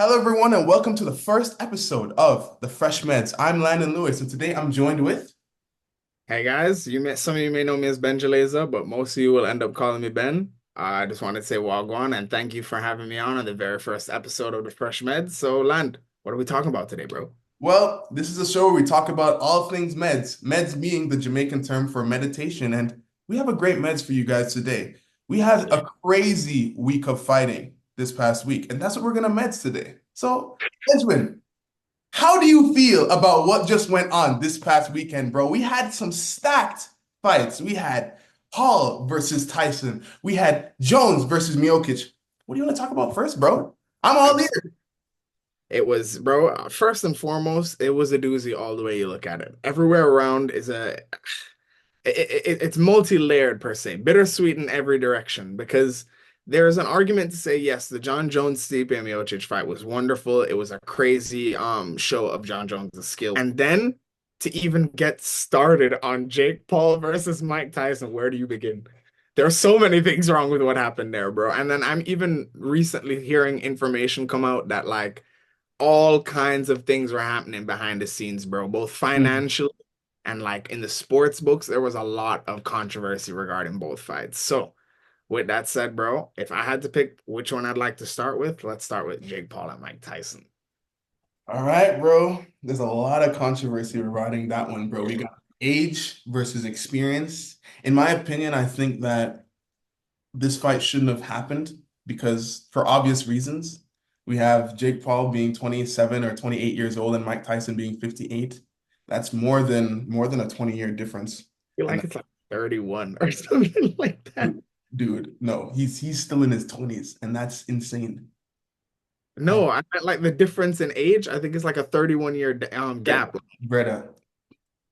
Hello, everyone, and welcome to the first episode of the Fresh Meds. I'm Landon Lewis, and today I'm joined with. Hey guys, some of you may know me as Ben Jaleza, but most of you will end up calling me Ben. I just wanted to say Wagwan and thank you for having me on the very first episode of the Fresh Med. So, Land, what are we talking about today, bro? Well, this is a show where we talk about all things meds, meds being the Jamaican term for meditation, and we have a great meds for you guys today. We had a crazy week of fighting this past week, and that's what we're gonna meds today. So, Edwin, how do you feel about what just went on this past weekend, bro? We had some stacked fights. We had Hall versus Tyson. We had Jones versus Miocic. What do you want to talk about first, bro? I'm all Abs- ears. It was, bro, first and foremost, it was a doozy all the way you look at it. Everywhere around is it's multi-layered per se, bittersweet in every direction because there's an argument to say yes, the Jon Jones Stipe Miocic fight was wonderful. It was a crazy show of Jon Jones' skill. And then to even get started on Jake Paul versus Mike Tyson, where do you begin? There are so many things wrong with what happened there, bro. And then I'm even recently hearing information come out that like all kinds of things were happening behind the scenes, bro, both Mm. financially and like in the sports books, there was a lot of controversy regarding both fights. So, with that said, bro, if I had to pick which one I'd like to start with, let's start with Jake Paul and Mike Tyson. All right, bro. There's a lot of controversy regarding that one, bro. We got age versus experience. In my opinion, I think that this fight shouldn't have happened because, for obvious reasons, we have Jake Paul being 27 or 28 years old and Mike Tyson being 58. That's more than a 20-year difference. I feel And like it's like 31 or something like that. dude, no, he's still in his 20s, and that's insane. And No, I meant like the difference in age. I think it's like a 31-year gap. Breda,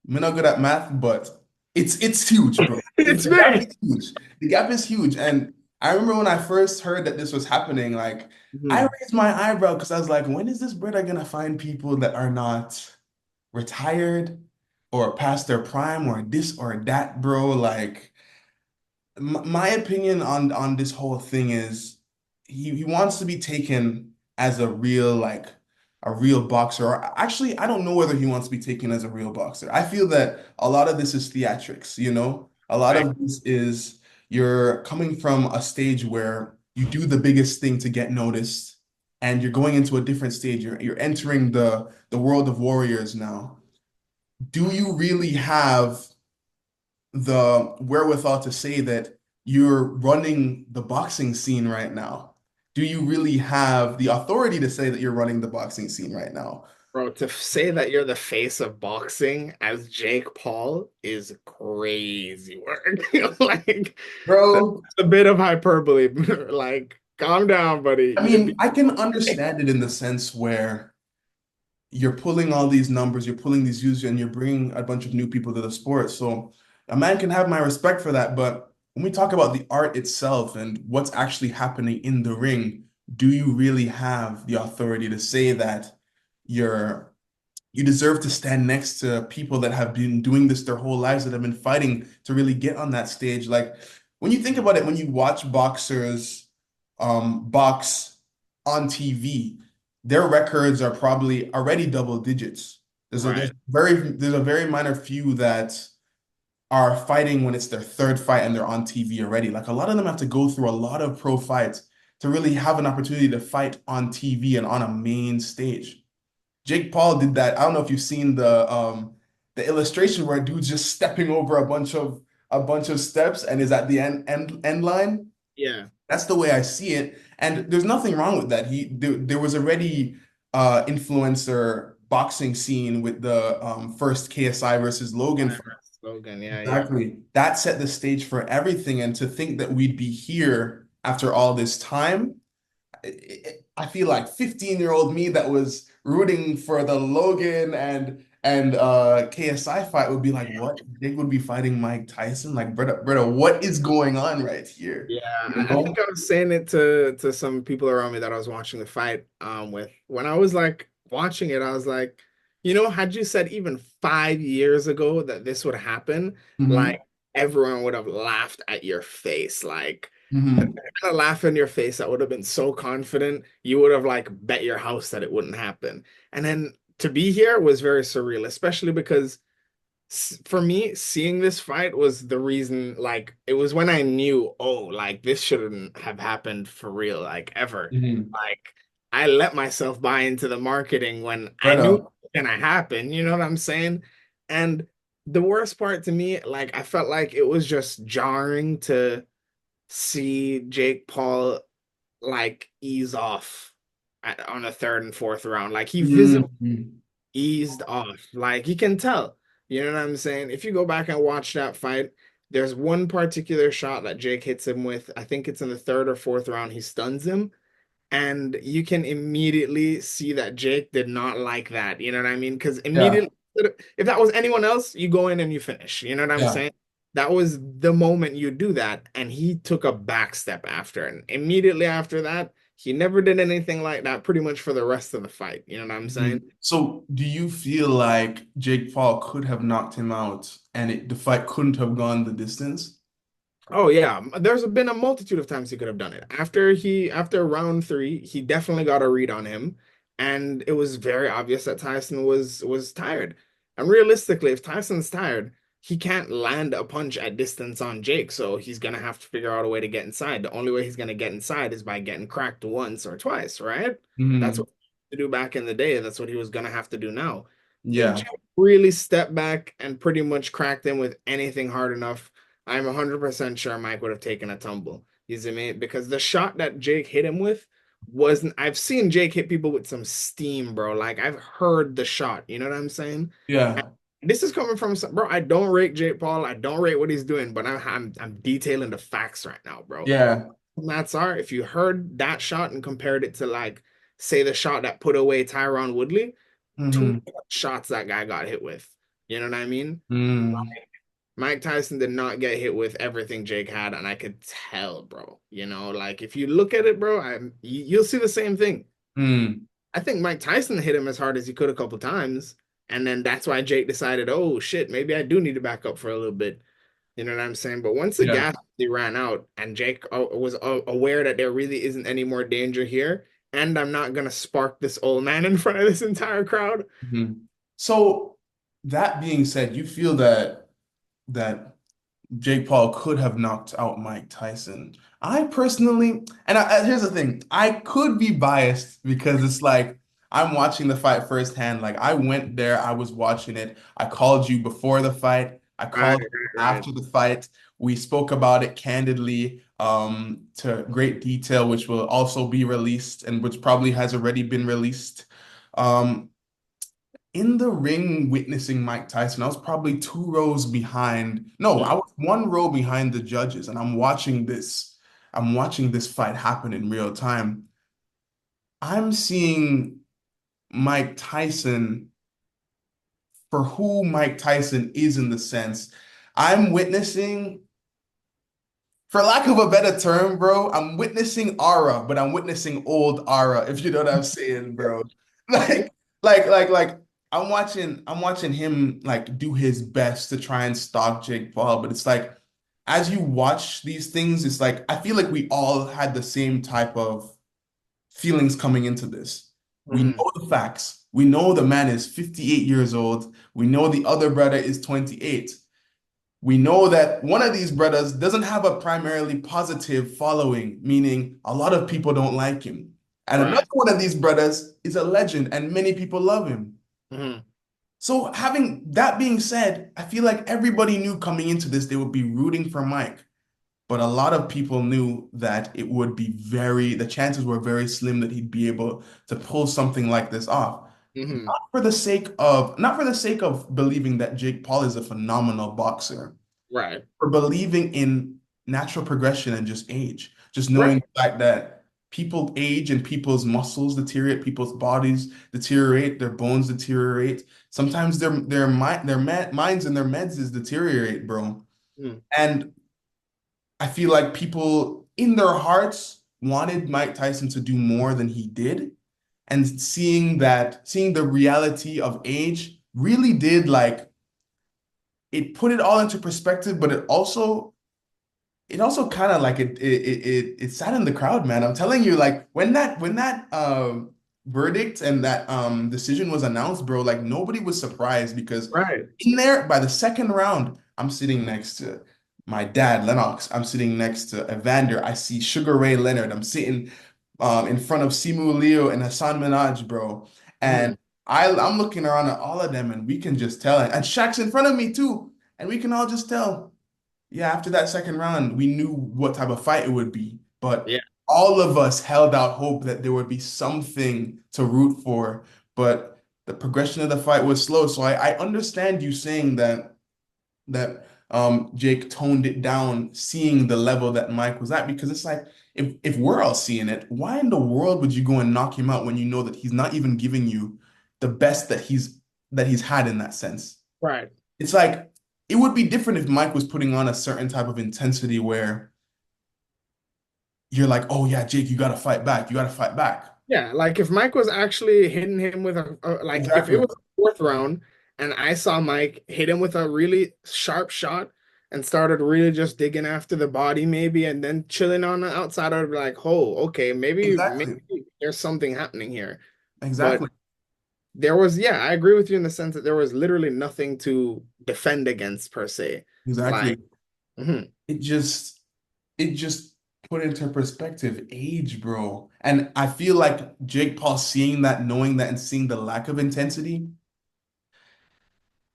I'm not good at math, but it's huge, bro. It's The gap big. is huge. The gap is huge. And I remember when I first heard that this was happening, like I Mhm. raised my eyebrow because I was like, when is this Breda gonna find people that are not retired or past their prime or this or that, bro? Like my opinion on this whole thing is he wants to be taken as a real a real boxer. Or actually, I don't know whether he wants to be taken as a real boxer. I feel that a lot of this is theatrics, you know? A lot Right. of this is you're coming from a stage where you do the biggest thing to get noticed and you're going into a different stage. You're entering the world of warriors now. Do you really have the wherewithal to say that you're running the boxing scene right now? Do you really have the authority to say that you're running the boxing scene right now? Bro, to say that you're the face of boxing as Jake Paul is crazy work. Like, that's Bro, a bit of hyperbole. Like, calm down, buddy. I mean, I can understand it in the sense where you're pulling all these numbers, you're pulling these views, and you're bringing a bunch of new people to the sport. So a man can have my respect for that. But when we talk about the art itself and what's actually happening in the ring, do you really have the authority to say that you're you deserve to stand next to people that have been doing this their whole lives, that have been fighting to really get on that stage? Like when you think about it, when you watch boxers box on TV, their records are probably already double digits. Right. There's a very minor few that are fighting when it's their third fight and they're on TV already. Like a lot of them have to go through a lot of pro fights to really have an opportunity to fight on TV and on a main stage. Jake Paul did that. I don't know if you've seen the illustration where a dude's just stepping over a bunch of steps and is at the end line. Yeah. That's the way I see it. And there's nothing wrong with that. There was already influencer boxing scene with the first KSI versus Logan fight. Slogan. Yeah, yeah. Exactly. That set the stage for everything. And to think that we'd be here after all this time, I feel like 15-year-old me that was rooting for the Logan and KSI fight would be like, what? They would be fighting Mike Tyson? Like, brother, what is going on right here? Yeah, You I think know? I was saying it to some people around me that I was watching the fight with. When I was like watching it, I was like, had you said even 5 years ago that this would happen, Mhm. like everyone would have laughed at your face. Like Hmm. Kind of laugh in your face. That would have been so confident. You would have like bet your house that it wouldn't happen. And then to be here was very surreal, especially because for me, seeing this fight was the reason, like, it was when I knew, oh, like, this shouldn't have happened for real, like, ever. Hmm. Like, I let myself buy into the marketing when I Right knew it on. was gonna happen, you know what I'm saying? And the worst part to me, like, I felt like it was just jarring to see Jake Paul, like, ease off on the third and fourth round. Like, he visibly Hmm. eased off. Like you can tell. You know what I'm saying? If you go back and watch that fight, there's one particular shot that Jake hits him with. I think it's in the third or fourth round. He stuns him. And you can immediately see that Jake did not like that. You know what I mean? Because Yeah. immediately, if that was anyone else, you go in and you finish. You know what I'm Yeah. saying? That was the moment you do that. And he took a back step after. And immediately after that, he never did anything like that pretty much for the rest of the fight. You know what I'm saying? Mhm. So, do you feel like Jake Paul could have knocked him out and the fight couldn't have gone the distance? Oh yeah, there's been a multitude of times he could have done it. After round three, he definitely got a read on him, and it was very obvious that Tyson was tired. And realistically, if Tyson's tired, he can't land a punch at distance on Jake, so he's gonna have to figure out a way to get inside. The only way he's gonna get inside is by getting cracked once or twice, right? That's Hmm. what he had to do back in the day. That's what he was gonna have to do now. If Yeah. Jake really stepped back and pretty much cracked him with anything hard enough, I'm 100% sure Mike would have taken a tumble. You see me? Because the shot that Jake hit him with wasn't. I've seen Jake hit people with some steam, bro. Like I've heard the shot. You know what I'm saying? And Yeah. this is coming from some, bro. I don't rate Jake Paul. I don't rate what he's doing, but I'm detailing the facts right now, bro. Yeah. That's are if you heard that shot and compared it to like say the shot that put away Tyron Woodley, two Hmm. shots that guy got hit with. You know what I mean? Mm. Mike Tyson did not get hit with everything Jake had, and I could tell, bro. You know, like if you look at it, bro, you'll see the same thing. Mm. I think Mike Tyson hit him as hard as he could a couple times, and then that's why Jake decided, oh shit, maybe I do need to back up for a little bit. You know what I'm saying? But once the Yeah. gas really ran out, and Jake was aware that there really isn't any more danger here, and I'm not gonna spark this old man in front of this entire crowd. Mhm. So, that being said, you feel that Jake Paul could have knocked out Mike Tyson. I personally, and here's the thing, I could be biased because it's like I'm watching the fight firsthand. Like I went there, I was watching it. I called you before the fight. I Right, called you right, after the fight. We spoke about it candidly, to great detail, which will also be released and which probably has already been released. Um, in the ring witnessing Mike Tyson, I was probably two rows behind. No, I right. was one row behind the judges, and I'm watching this. I'm watching this fight happen in real time. I'm seeing Mike Tyson for who Mike Tyson is in the sense. I'm witnessing, for lack of a better term, bro, I'm witnessing aura, but I'm witnessing old aura, if you know what I'm saying, bro. Mhm. Like, like I'm watching him like do his best to try and stalk Jake Paul, but it's like as you watch these things, it's like I feel like we all had the same type of feelings coming into this. We Mhm. know the facts. We know the man is 58 years old. We know the other brother is 28. We know that one of these brothers doesn't have a primarily positive following, meaning a lot of people don't like him. And another Right. one of these brothers is a legend and many people love him. Mhm. So, having that being said, I feel like everybody knew coming into this they would be rooting for Mike. But a lot of people knew that it would be the chances were very slim that he'd be able to pull something like this off. Mhm. Not for the sake of believing that Jake Paul is a phenomenal boxer, Right. for believing in natural progression and just age. Just knowing Right. the fact that people age and people's muscles deteriorate, people's bodies deteriorate, their bones deteriorate. Sometimes their minds and their meds deteriorate, bro. Mhm. And I feel like people in their hearts wanted Mike Tyson to do more than he did. And seeing the reality of age really did like it put it all into perspective, but it also it also kind of like it saddened the crowd, man. I'm telling you, like when that verdict and that decision was announced, bro, like nobody was surprised because Right. in there by the second round, I'm sitting next to my dad, Lennox. I'm sitting next to Evander. I see Sugar Ray Leonard. I'm sitting in front of Simu Leo and Hassan Minaj, bro. Mhm. And I'm looking around at all of them, and we can just tell. And Shaq's in front of me too, and we can all just tell. Yeah, after that second round, we knew what type of fight it would be, but Yeah. all of us held out hope that there would be something to root for. But the progression of the fight was slow. So I understand you saying that Jake toned it down, seeing the level that Mike was at, because it's like if we're all seeing it, why in the world would you go and knock him out when you know that he's not even giving you the best that he's had in that sense? Right. It's like it would be different if Mike was putting on a certain type of intensity where you're like, oh yeah, Jake, you gotta fight back. You gotta fight back. Yeah, like if Mike was actually hitting him with like if it Exactly. was a fourth round and I saw Mike hit him with a really sharp shot and started really just digging after the body maybe and then chilling on the outside, I'd be like, oh, okay, maybe Exactly. there's something happening here. But Exactly. there was, yeah, I agree with you in the sense that there was literally nothing to defend against per se. Like, Exactly. mhm. It just put into perspective age, bro. And I feel like Jake Paul seeing that, knowing that, and seeing the lack of intensity,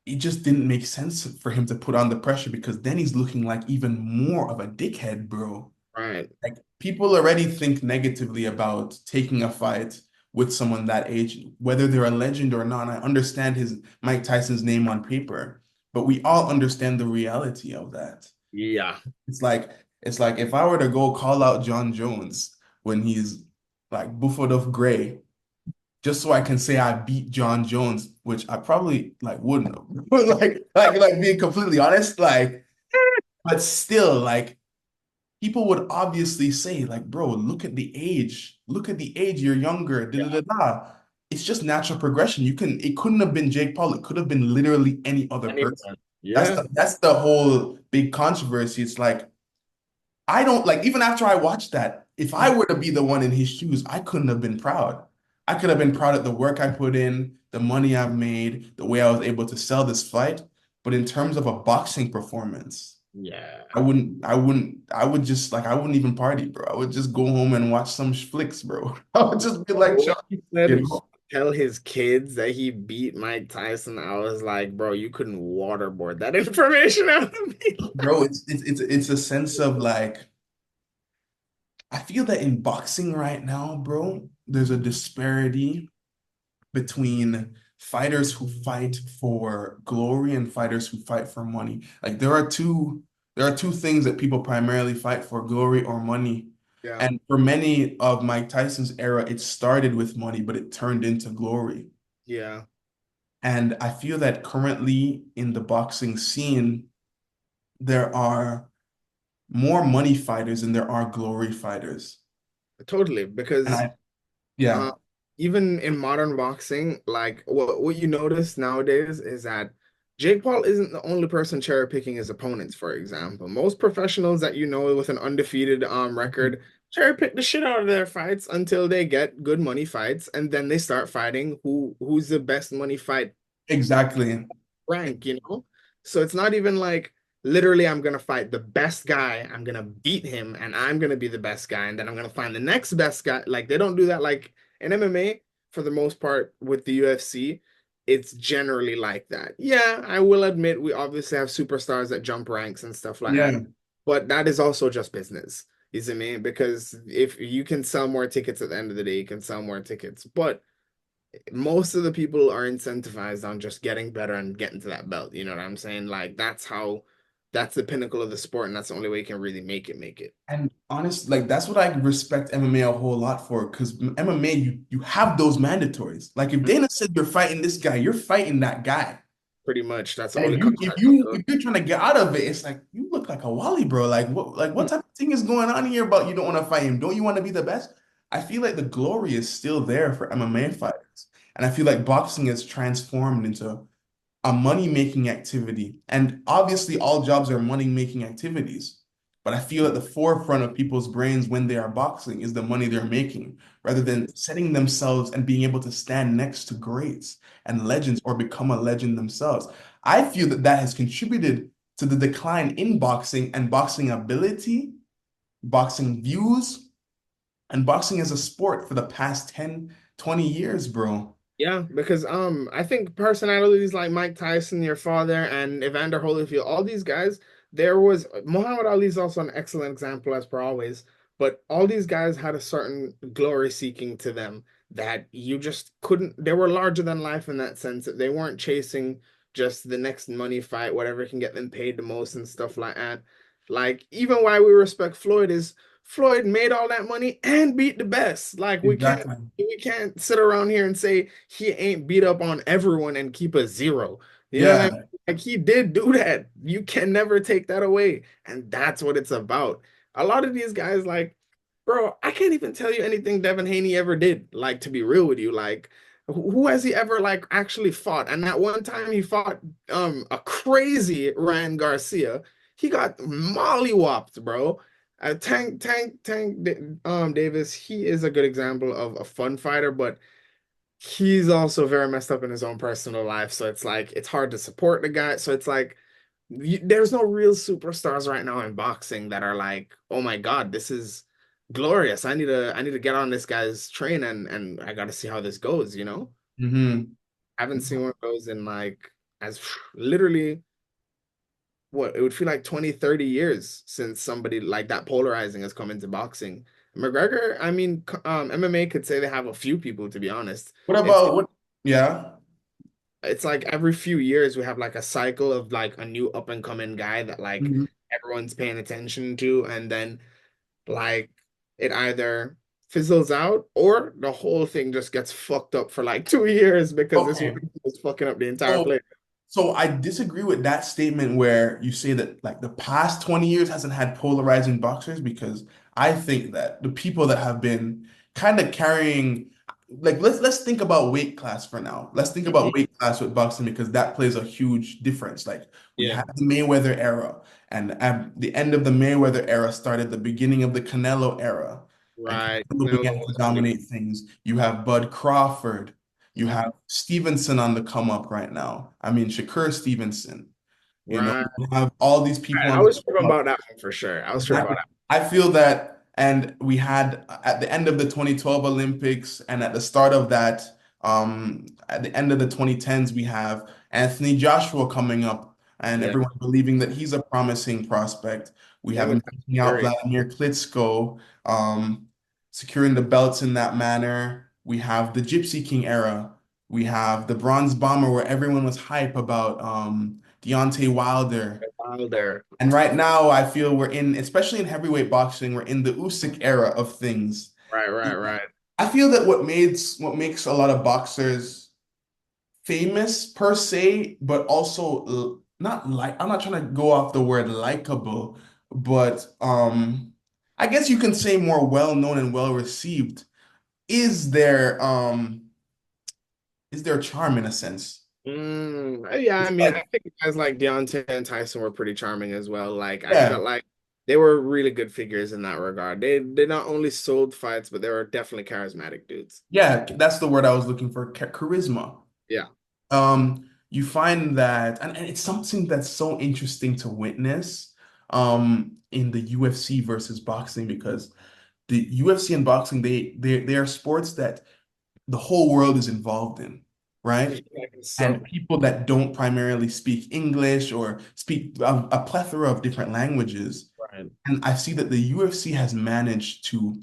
it just didn't make sense for him to put on the pressure because then he's looking like even more of a dickhead, bro. Right. Like people already think negatively about taking a fight with someone that age, whether they're a legend or not. I understand his Mike Tyson's name on paper, but we all understand the reality of that. Yeah. It's like if I were to go call out Jon Jones when he's like buffeted of gray, just so I can say I beat Jon Jones, which I probably like wouldn't have. Like being completely honest, like, but still, like people would obviously say, like, bro, look at the age. Look at the age. You're younger. Da, da, da, da. It's just natural progression. It couldn't have been Jake Paul. It could have been literally any other person. Anyone. That's Yeah. the whole big controversy. It's like, I don't like, even after I watched that, if I were to be the one in his shoes, I couldn't have been proud. I could have been proud of the work I put in, the money I've made, the way I was able to sell this fight. But in terms of a boxing performance, Yeah. I would just like, I wouldn't even party, bro. I would just go home and watch some flicks, bro. I would just be like, Bro, when Chuck, he said you he know, tell his kids that he beat Mike Tyson, I was like, bro, you couldn't waterboard that information out of me. bro, it's a sense of like, I feel that in boxing right now, bro, there's a disparity between fighters who fight for glory and fighters who fight for money. Like there are two things that people primarily fight for, glory or money. Yeah, And for many of Mike Tyson's era, it started with money, but it turned into glory. yeah, And I feel that currently in the boxing scene, there are more money fighters than there are glory fighters. totally. And Because yeah, uh, even in modern boxing, like what you notice nowadays is that Jake Paul isn't the only person cherry picking his opponents, for example. Most professionals that you know with an undefeated record cherry pick the shit out of their fights until they get good money fights, and then they start fighting who's the best money fight exactly. rank, you know? So it's not even like literally I'm gonna fight the best guy, I'm gonna beat him, and I'm gonna be the best guy, and then I'm gonna find the next best guy. Like they don't do that like in MMA for the most part with the UFC. It's generally like that. Yeah, I will admit we obviously have superstars that jump ranks and stuff like that, Yeah. but that is also just business. You see me? Because if you can sell more tickets at the end of the day, you can sell more tickets. But most of the people are incentivized on just getting better and getting to that belt. You know what I'm saying? Like that's the pinnacle of the sport, and that's the only way you can really make it. And honest, like that's what I respect MMA a whole lot for, because MMA, you have those mandatories. Like if Dana said you're fighting this guy, you're fighting that guy. Pretty much. That's the And only if you if contract you fulfilled. if you're trying to get out of it, it's like you look like a wally, bro. Like what type of thing is going on here about you don't want to fight him? Don't you want to be the best? I feel like the glory is still there for MMA fighters. And I feel like boxing has transformed into a money-making activity. And obviously all jobs are money-making activities. But I feel at the forefront of people's brains when they are boxing is the money they're making, rather than setting themselves and being able to stand next to greats and legends or become a legend themselves. I feel that that has contributed to the decline in boxing and boxing ability, boxing views, and boxing as a sport for the past 10, 20 years, bro. Yeah, because I think personalities like Mike Tyson, your father, and Evander Holyfield, all these guys, there was Muhammad Ali is also an excellent example as per always, but all these guys had a certain glory seeking to them that you just couldn't, they were larger than life in that sense. They weren't chasing just the next money fight, whatever can get them paid the most and stuff like that. Like even why we respect Floyd is Floyd made all that money and beat the best. Like Exactly. we can't sit around here and say he ain't beat up on everyone and keep a zero. You know what I mean? Yeah, Like he did do that. You can never take that away. And that's what it's about. A lot of these guys, like, bro, I can't even tell you anything Devin Haney ever did. Like, to be real with you, like, who has he ever like actually fought? And that one time he fought a crazy Ryan Garcia, he got mollywopped, bro. Davis, he is a good example of a fun fighter, but he's also very messed up in his own personal life. So it's like it's hard to support the guy. So it's like there's no real superstars right now in boxing that are like, oh my God, this is glorious. I need to get on this guy's train and I gotta see how this goes, you know? hmm I haven't seen one of those in like as literally what it would feel like 20, 30 years since somebody like that polarizing has come into boxing. McGregor, I mean, MMA could say they have a few people, to be honest. What It's about what? Yeah. it's like every few years we have like a cycle of like a new up and coming guy that like Mhm. everyone's paying attention to, and then like it either fizzles out or the whole thing just gets fucked up for like 2 years because this one Okay. is fucking up the entire So, play. so I disagree with that statement where you say that like the past 20 years hasn't had polarizing boxers because I think that the people that have been kind of carrying like let's think about weight class for now. Let's think about Mhm. weight class with boxing because that plays a huge difference. Like we Yeah, had the Mayweather era, and at the end of the Mayweather era started the beginning of the Canelo era. And right. Canelo Canelo began to was pretty dominate things. You have Bud Crawford. You good. have Stevenson on the come up right now. I mean, Shakur Stevenson. Right. You have all these people I on the was tripping come up. about that one for sure. I was tripping Exactly. about I feel that, and we had at the end of the 2012 Olympics and at the start of that, at the end of the 2010s, we have Anthony Joshua coming up, and that. Yeah. everyone believing that he's a promising prospect. We Yeah, have with him Tyson taking out Fury. Vladimir Klitschko, securing the belts in that manner. We have the Gypsy King era. We have the Bronze Bomber, where everyone was hype about Deontay Wilder. Wilder. And right now, I feel we're in, especially in heavyweight boxing, we're in the Usyk era of things. Right, right, right. I feel that what makes a lot of boxers famous per se, but also not like I'm not trying to go off the word likable, but I guess you can say more well known and well received is their charm in a sense. Yeah, I It's mean, like, I think guys like Deontay and Tyson were pretty charming as well. Like, I yeah, felt like they were really good figures in that regard. They not only sold fights, but they were definitely charismatic dudes. yeah, that's the word I was looking for, charisma. Yeah. You find that, and it's something that's so interesting to witness in the UFC versus boxing because the UFC and boxing, they are sports that the whole world is involved in, right? Like, And so, people that don't primarily speak English or speak a plethora of different languages. right, And I see that the UFC has managed to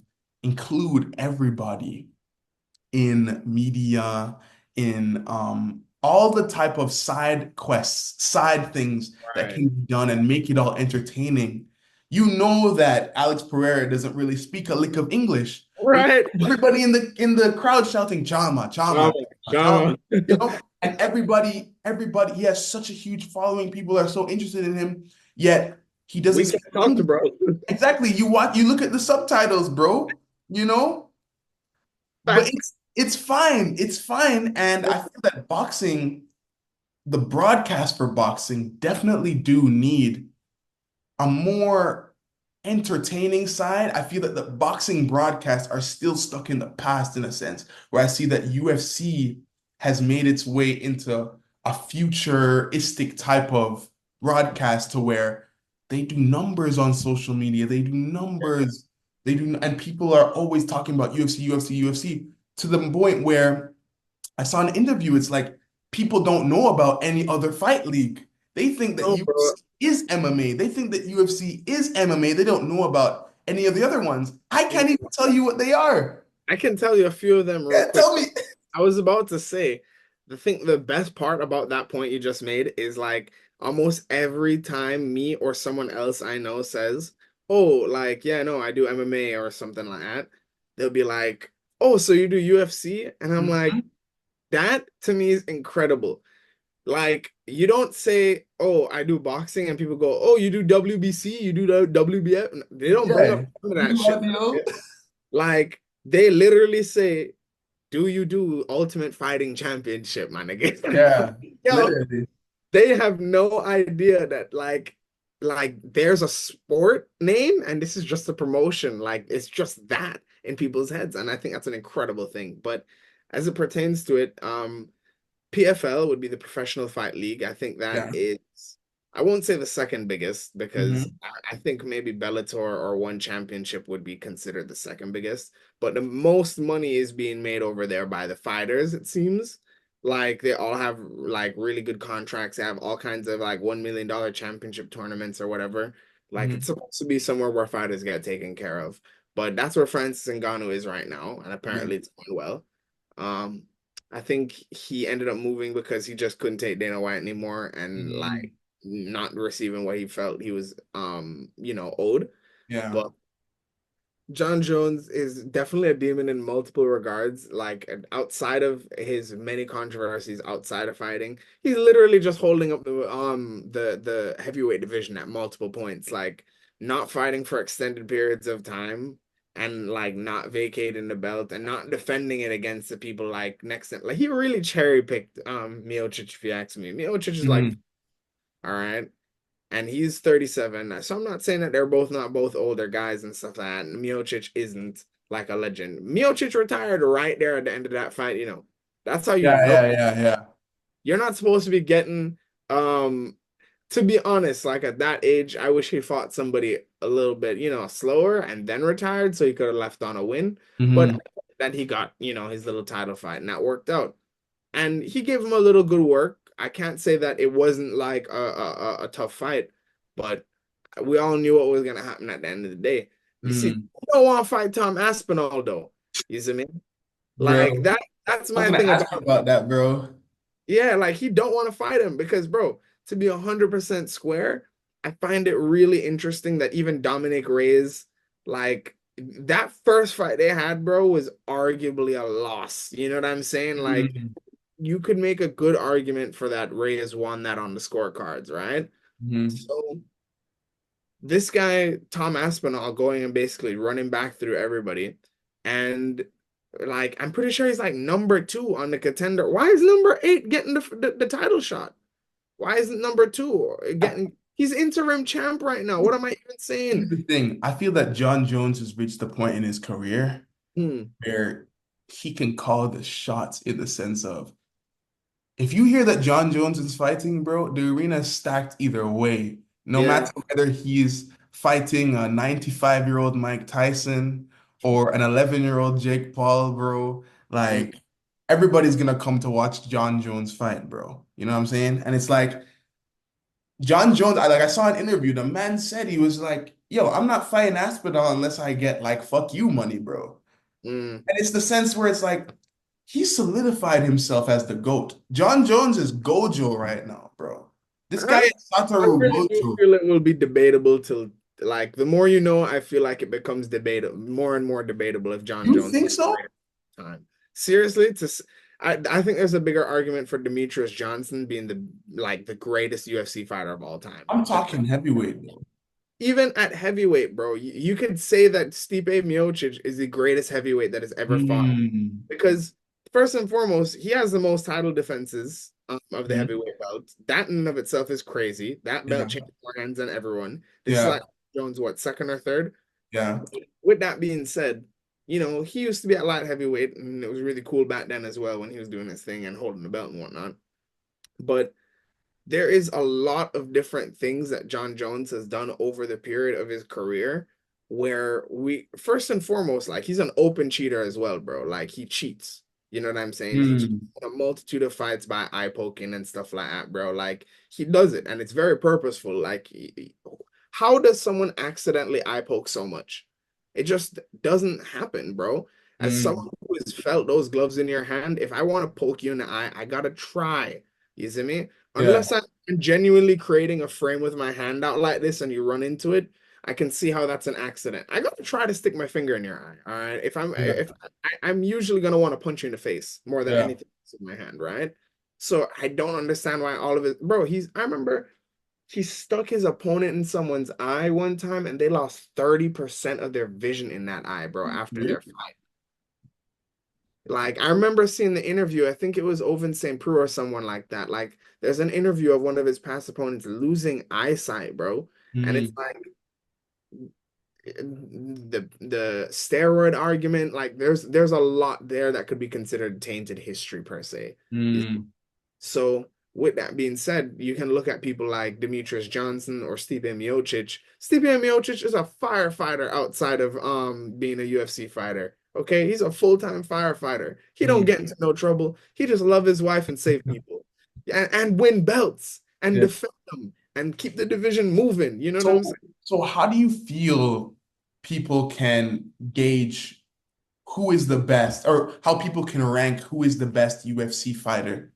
include everybody in media, in all the type of side quests, side things that right, can be done and make it all entertaining. You know that Alex Pereira doesn't really speak a lick of English, but right. everybody in the crowd shouting "Chama, Drama, Chama, drama. Chama," you know, and everybody, he has such a huge following. People are so interested in him, yet he doesn't We speak can't talk to English. bro. Exactly. You look at the subtitles, bro, you know? But Facts. it's fine. It's fine. And I feel that boxing, the broadcast for boxing definitely do need a more, entertaining side, I feel that the boxing broadcasts are still stuck in the past in a sense, where I see that UFC has made its way into a futuristic type of broadcast to where they do numbers on social media, they do numbers, they do, and people are always talking about UFC, UFC, UFC to the point where I saw an interview. It's like people don't know about any other fight league. They think that No, bro. UFC is MMA. They think that UFC is MMA. They don't know about any of the other ones. I can't even tell you what they are. I can tell you a few of them real Yeah, quick. tell me. I was about to say, the best part about that point you just made is like almost every time me or someone else I know says, "Oh, like yeah, no, I do MMA or something like that," they'll be like, "Oh, so you do UFC?" And I'm like, Mhm. that to me is incredible. Like you don't say, "Oh, I do boxing," and people go, "Oh, you do WBC, you do the WBF." They don't bring up Yeah. none of You that do shit. RDO? Like they literally say, do you do Ultimate Fighting Championship, my nigga? Yeah, Yo, literally. they have no idea that like there's a sport name and this is just a promotion. Like it's just that in people's heads. And I think that's an incredible thing. But as it pertains to it, PFL would be the Professional Fight League. I think that Yeah. is, I won't say the second biggest because Hmm. I think maybe Bellator or One Championship would be considered the second biggest. But the most money is being made over there by the fighters, it seems. Like they all have like really good contracts. They have all kinds of like $1 million championship tournaments or whatever. Like it's Hmm. supposed to be somewhere where fighters get taken care of. But that's where Francis Ngannou is right now, and Yeah. apparently it's going well. Um, I think he ended up moving because he just couldn't take Dana White anymore and like Mhm. not receiving what he felt he was owed. Yeah. But Jon Jones is definitely a demon in multiple regards. Like outside of his many controversies outside of fighting, he's literally just holding up the heavyweight division at multiple points, like not fighting for extended periods of time and like not vacating the belt and not defending it against the people like next to like he really cherry picked Miocic if you ask me. Miocic is like, Hmm. all right, and he's 37. So I'm not saying that they're both not both older guys and stuff like that. And Miocic isn't like a legend. Miocic retired right there at the end of that fight. That's how you Yeah, know yeah, yeah, yeah. you're not supposed to be getting. Um, to be honest, like at that age, I wish he fought somebody a little bit, slower and then retired, so he could have left on a win. But Hmm. then he got, his little title fight, and that worked out. And he gave him a little good work. I can't say that it wasn't like a tough fight, but we all knew what was gonna happen at the end of the day. You see, Hmm. you don't want to fight Tom Aspinall though. You see me? Like Bro, that's I was my gonna thing ask about you about that, bro. yeah, like he don't want to fight him because bro, to be 100% square, I find it really interesting that even Dominic Reyes, like that first fight they had, bro, was arguably a loss. You know what I'm saying? Like Hmm. you could make a good argument for that Reyes won that on the scorecards, right? Hmm. So this guy, Tom Aspinall, going and basically running back through everybody. And like, I'm pretty sure he's like number two on the contender. Why is number eight getting the title shot? Why isn't number two getting, he's interim champ right now. What am I even Here's saying? the thing. I feel that Jon Jones has reached the point in his career Hmm. where he can call the shots in the sense of if you hear that Jon Jones is fighting, bro, the arena is stacked either way. No Yeah. matter whether he's fighting a 95-year-old Mike Tyson or an 11-year-old Jake Paul, bro, Hmm. like everybody's gonna come to watch Jon Jones fight, bro. You know what I'm saying? And it's like Jon Jones, I saw an interview. The man said he was like, "Yo, I'm not fighting Aspinall unless I get like fuck you money, bro." Hmm. And it's the sense where it's like he solidified himself as the GOAT. Jon Jones is Gojo right now, bro. This guy I, is I Satoru really do Gojo. feel it will be debatable till like the more you know, I feel like it becomes debatable, more and more debatable if Jon You Jones think so? time. Seriously, I think there's a bigger argument for Demetrius Johnson being the greatest UFC fighter of all time. I'm Just talking heavyweight, bro. even at heavyweight, bro, you could say that Stipe Miocic is the greatest heavyweight that has ever fought Mm. because first and foremost, he has the most title defenses of the Mhm. heavyweight belt. That in and of itself is crazy. That belt Yeah, changed more hands than everyone. This is yeah. like Jones, what, second or third? Yeah. With that being said, he used to be at light heavyweight, and it was really cool back then as well when he was doing his thing and holding the belt and whatnot. But there is a lot of different things that Jon Jones has done over the period of his career where first and foremost, like he's an open cheater as well, bro. Like he cheats. You know what I'm saying? He cheats Mm. in a multitude of fights by eye poking and stuff like that, bro. Like he does it and it's very purposeful. Like how does someone accidentally eye poke so much? It just doesn't happen, bro. As someone Mm. who has felt those gloves in your hand, if I want to poke you in the eye, I gotta try. You see me? Yeah. Unless I'm genuinely creating a frame with my hand out like this and you run into it, I can see how that's an accident. I gotta try to stick my finger in your eye. All right. Yeah. I'm usually gonna want to punch you in the face more than Yeah. anything else in my hand, right? So I don't understand why all of it, bro. I remember he stuck his opponent in someone's eye one time and they lost 30% of their vision in that eye, bro, after their fight. Like I remember seeing the interview, I think it was Oven St. Preux or someone like that. Like there's an interview of one of his past opponents losing eyesight, bro. And it's Mm. like the steroid argument, like there's a lot there that could be considered tainted history per se. Mm. So, with that being said, you can look at people like Demetrius Johnson or Stipe Miocic. Stipe Miocic is a firefighter outside of being a UFC fighter. Okay, he's a full-time firefighter. He don't Mm. get into no trouble. He just love his wife and save people, and win belts and Yeah. defend them and keep the division moving. You know what I'm So, saying? so how do you feel people can gauge who is the best, or how people can rank who is the best UFC fighter?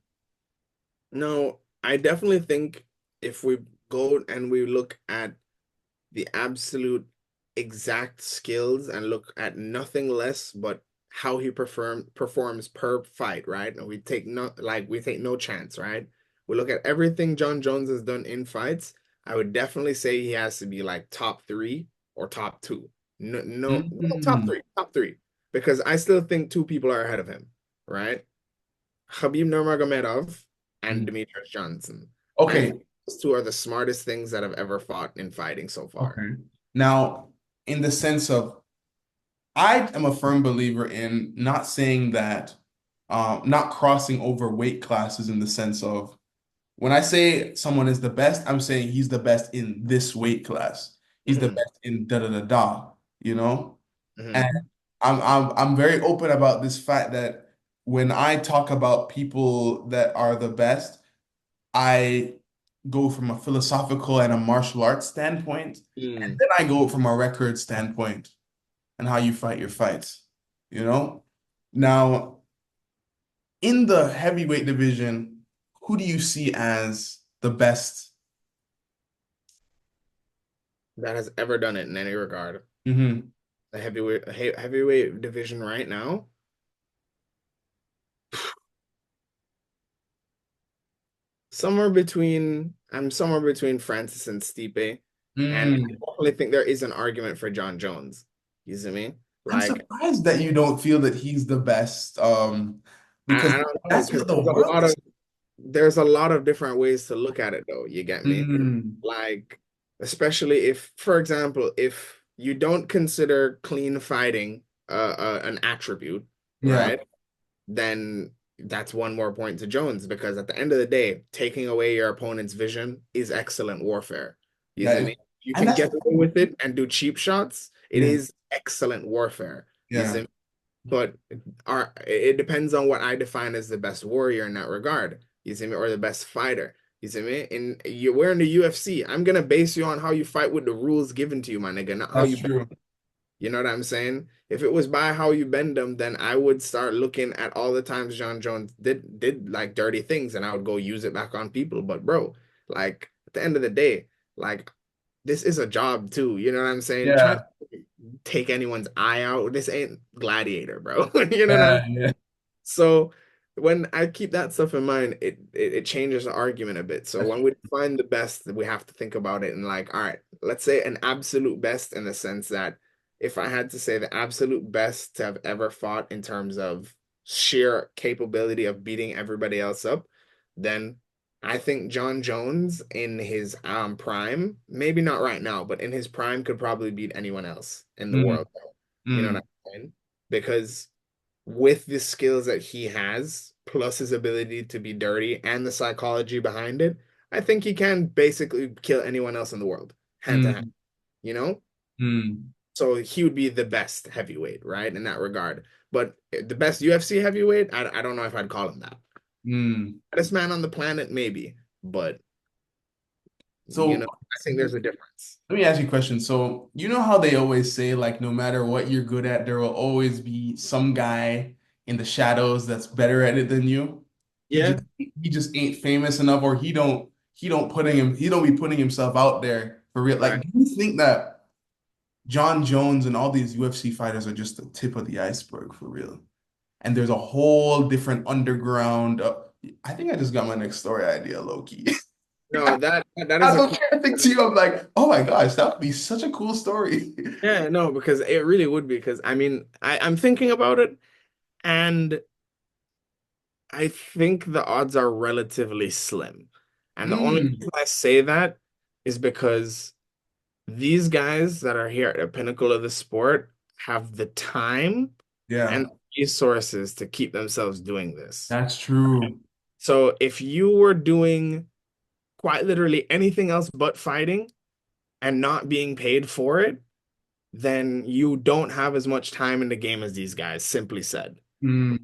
No, I definitely think if we go and we look at the absolute exact skills and look at nothing less but how he performs per fight, right? And we take no chance, right? We look at everything Jon Jones has done in fights. I would definitely say he has to be like top three or top two. No, no, no, Mm. top three, because I still think two people are ahead of him, right? Khabib Nurmagomedov and Mm. Demetrius Johnson. I Okay. think those two are the smartest things that have ever fought in fighting so far. Okay. Now, in the sense of, I am a firm believer in not saying that, not crossing over weight classes in the sense of, when I say someone is the best, I'm saying he's the best in this weight class. He's the Mhm, best in da da da da, you know? And mhm, I'm very open about this fact that when I talk about people that are the best, I go from a philosophical and a martial arts standpoint, and mm. then I go from a record standpoint and how you fight your fights, you know? Now, in the heavyweight division, who do you see as the best? That has ever done it in any regard. Hmm. The heavyweight division right now, I'm somewhere between Francis and Stipe, and I Mm. definitely think there is an argument for Jon Jones. You see me? I'm Like surprised that you don't feel that he's the best, because I don't know that's because what the world is. there's a lot of different ways to look at it though. You get me? Mm. Like especially if, for example, if you don't consider clean fighting an attribute, Yeah, right? Then that's one more point to Jones because at the end of the day, taking away your opponent's vision is excellent warfare. You that see is, me? You and can that's get the away thing. with it and do cheap shots. It Yeah, is excellent warfare. You see yeah, me? But it depends on what I define as the best warrior in that regard. You see me? Or the best fighter. You see me? And we're in the UFC. I'm gonna base you on how you fight with the rules given to you, my nigga, not how that's you. true. You know what I'm saying? If it was by how you bend them, then I would start looking at all the times Jon Jones did like dirty things, and I would go use it back on people. But bro, like at the end of the day, like this is a job too. You know what I'm saying? Trying Yeah, to take anyone's eye out. This ain't Gladiator, bro. You know what I'm. yeah, yeah. So when I keep that stuff in mind, it changes the argument a bit. So That's when we find the best, we have to think about it and like, all right, let's say an absolute best in the sense that if I had to say the absolute best to have ever fought in terms of sheer capability of beating everybody else up, then I think Jon Jones in his prime, maybe not right now, but in his prime could probably beat anyone else in the Mm, world. You know mm, what I'm saying? Because with the skills that he has, plus his ability to be dirty and the psychology behind it, I think he can basically kill anyone else in the world, hand to hand, mm, you know? mm, So he would be the best heavyweight, right? In that regard. But the best UFC heavyweight, I don't know if I'd call him that. mm. Best man on the planet, maybe. But, So I think there's a difference. let me ask you a question. So, you know how they always say, like, no matter what you're good at, there will always be some guy in the shadows that's better at it than you. Yeah, He just ain't famous enough, or he don't be putting himself out there for real. Like, right. do you think that Jon Jones and all these UFC fighters are just the tip of the iceberg for real? And there's a whole different underground. I think I just got my next story idea, low key. No, that is I a don't cool. care. I think to you, I'm like, oh my gosh, that would be such a cool story. Yeah, no, because it really would be. Because I mean, I'm thinking about it, and I think the odds are relatively slim. And the only Mm, reason I say that is because these guys that are here at the pinnacle of the sport have the time yeah, and resources to keep themselves doing this. that's true. So if you were doing quite literally anything else but fighting and not being paid for it, then you don't have as much time in the game as these guys, simply said. Mm,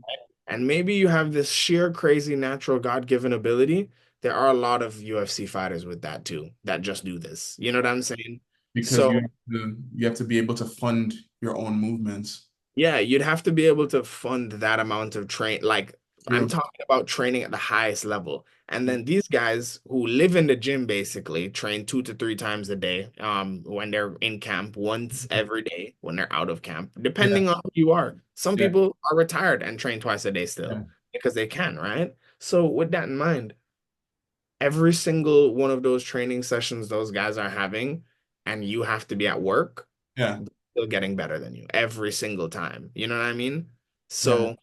And maybe you have this sheer crazy natural God-given ability. There are a lot of UFC fighters with that too, that just do this. You know what I'm saying? because So you have to be able to fund your own movements. yeah, you'd have to be able to fund that amount of Like, I'm True. talking about training at the highest level. And then these guys who live in the gym basically train 2 to 3 times a day, when they're in camp, once every day when they're out of camp, Yeah, depending on who you are. Some yeah, people are retired and train twice a day yeah, still because they can, right? So with that in mind, every single one of those training sessions those guys are having, and you have to be at work, yeah, still getting better than you every single time. You know what I mean? yeah. So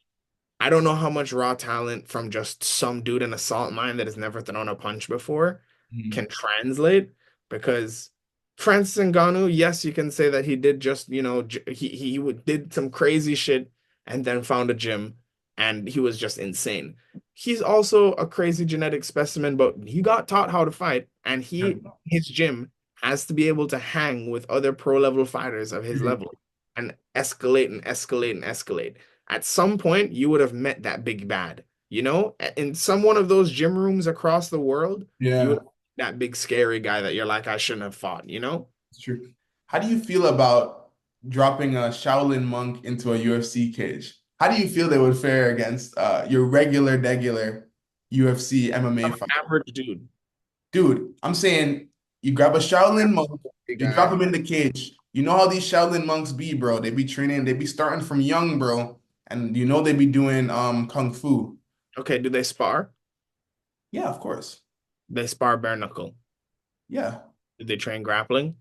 I don't know how much raw talent from just some dude in a salt mine that has never thrown a punch before Mm, can translate because Francis Ngannou, yes, you can say that he did just, did some crazy shit and then found a gym and he was just insane. He's also a crazy genetic specimen, but he got taught how to fight and yeah. his gym has to be able to hang with other pro level fighters of his True. level and escalate and escalate and escalate. At some point, you would have met that big bad. In some one of those gym rooms across the world, you would Yeah, have that big scary guy that you're like, I shouldn't have fought. it's true. How do you feel about dropping a Shaolin monk into a UFC cage? How do you feel they would fare against your degular UFC MMA Some fighter? average dude, Dude, I'm saying you grab a Shaolin monk, big you drop guy. him in the cage. You know how these Shaolin monks be, bro. They be training, they be starting from young, bro. And you know they be doing kung fu. Okay, do they spar? Yeah, of course. They spar bare knuckle. Yeah. Do they train grappling?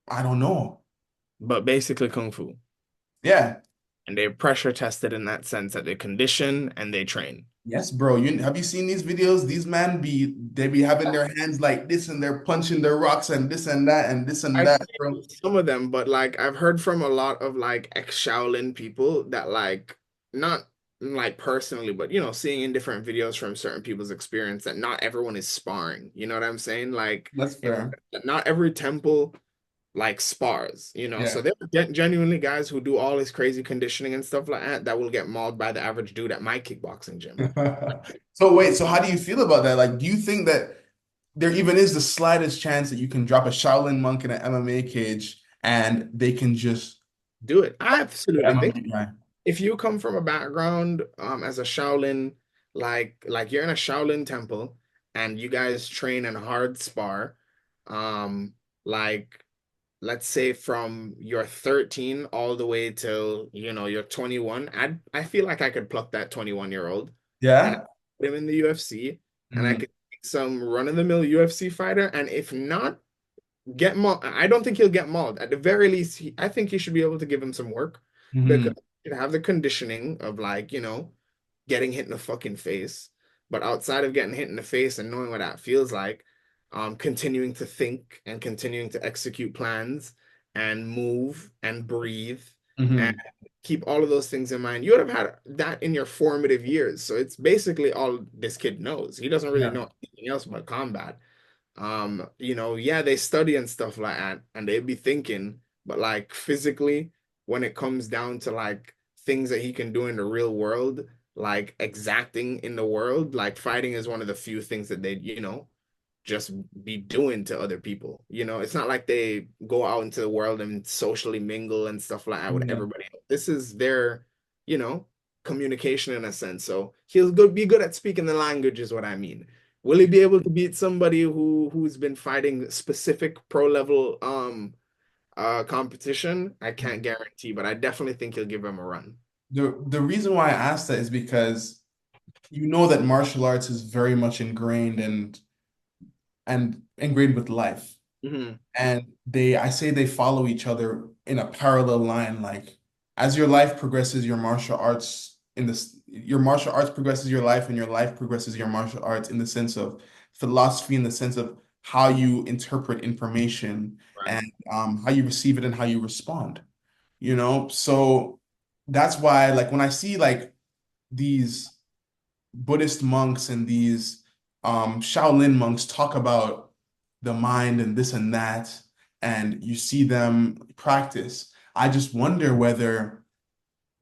I don't know. But basically kung fu. Yeah. And they're pressure tested in that sense that they condition and they train. Yes, bro. You have you seen these videos? These men they be having their hands like this and they're punching their rocks and this and that and this and I've that, seen bro. some of them, but like I've heard from a lot of like ex-Shaolin people that like not like personally, but seeing in different videos from certain people's experience that not everyone is sparring. You know what I'm saying? Like That's fair. not every temple like spars. So Yeah. there are genuinely guys who do all this crazy conditioning and stuff like that that will get mauled by the average dude at my kickboxing gym. So wait, so how do you feel about that? Like, do you think that there even is the slightest chance that you can drop a Shaolin monk in an MMA cage and they can just Do it. I absolutely think MMA guy? if you come from a background as a Shaolin, like you're in a Shaolin temple and you guys train and hard spar, um, like let's say from you're 13 all the way till you're 21, I feel like I could pluck that 21-year-old and Yeah. put him in the UFC and I Hmm. could make some run-of-the-mill UFC fighter, and if not, get mauled. I don't think he'll get mauled. At the very least, I think you should be able to give him some work because Hmm. you have the conditioning of like, getting hit in the fucking face. But outside of getting hit in the face and knowing what that feels like, continuing to think and continuing to execute plans and move and breathe and Hmm. keep all of those things in mind. You would have had that in your formative years. So it's basically all this kid knows. He doesn't really Yeah. know anything else but combat. Yeah, they study and stuff like that, and they'd be thinking, but like physically, when it comes down to like things that he can do in the real world, like exacting in the world, like fighting is one of the few things that they, just be doing to other people. It's not like they go out into the world and socially mingle and stuff like that with Yeah. everybody. This is their, you know, communication in a sense. So he'll be good at speaking the language, is what I mean. Will he be able to beat somebody who's been fighting specific pro level competition? I can't guarantee, but I definitely think he'll give him a run. The reason why I asked that is because you know that martial arts is very much ingrained and ingrained with life. Hmm. And I say they follow each other in a parallel line. Like as your life progresses, your martial arts progresses your life, and your life progresses your martial arts in the sense of philosophy, in the sense of how you interpret information Right. and how you receive it and how you respond. So that's why, like, when I see like these Buddhist monks and these Shaolin monks talk about the mind and this and that, and you see them practice, I just wonder whether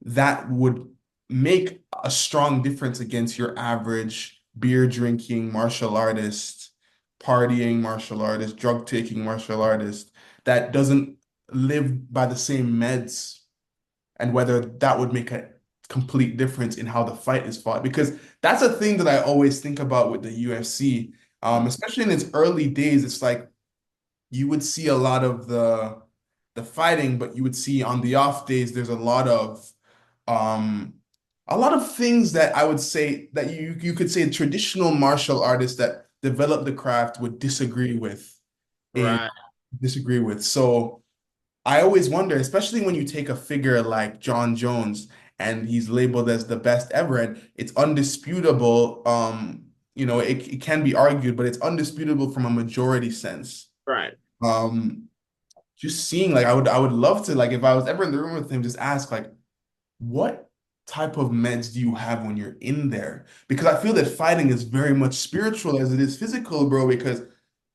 that would make a strong difference against your average beer drinking martial artist, partying martial artist, drug taking martial artist that doesn't live by the same meds, and whether that would make a complete difference in how the fight is fought. Because that's a thing that I always think about with the UFC, especially in its early days. It's like you would see a lot of the fighting, but you would see on the off days there's um, a lot of things that I would say that you could say traditional martial artists that develop the craft would in Right. disagree with. So. I always wonder, especially when you take a figure like Jon Jones and he's labeled as the best ever, and it's undisputable. It can be argued, but it's undisputable from a majority sense. Right. Um, just seeing, like, I would love to, like, if I was ever in the room with him, just ask like, what type of meds do you have when you're in there? Because I feel that fighting is very much spiritual as it is physical, bro. Because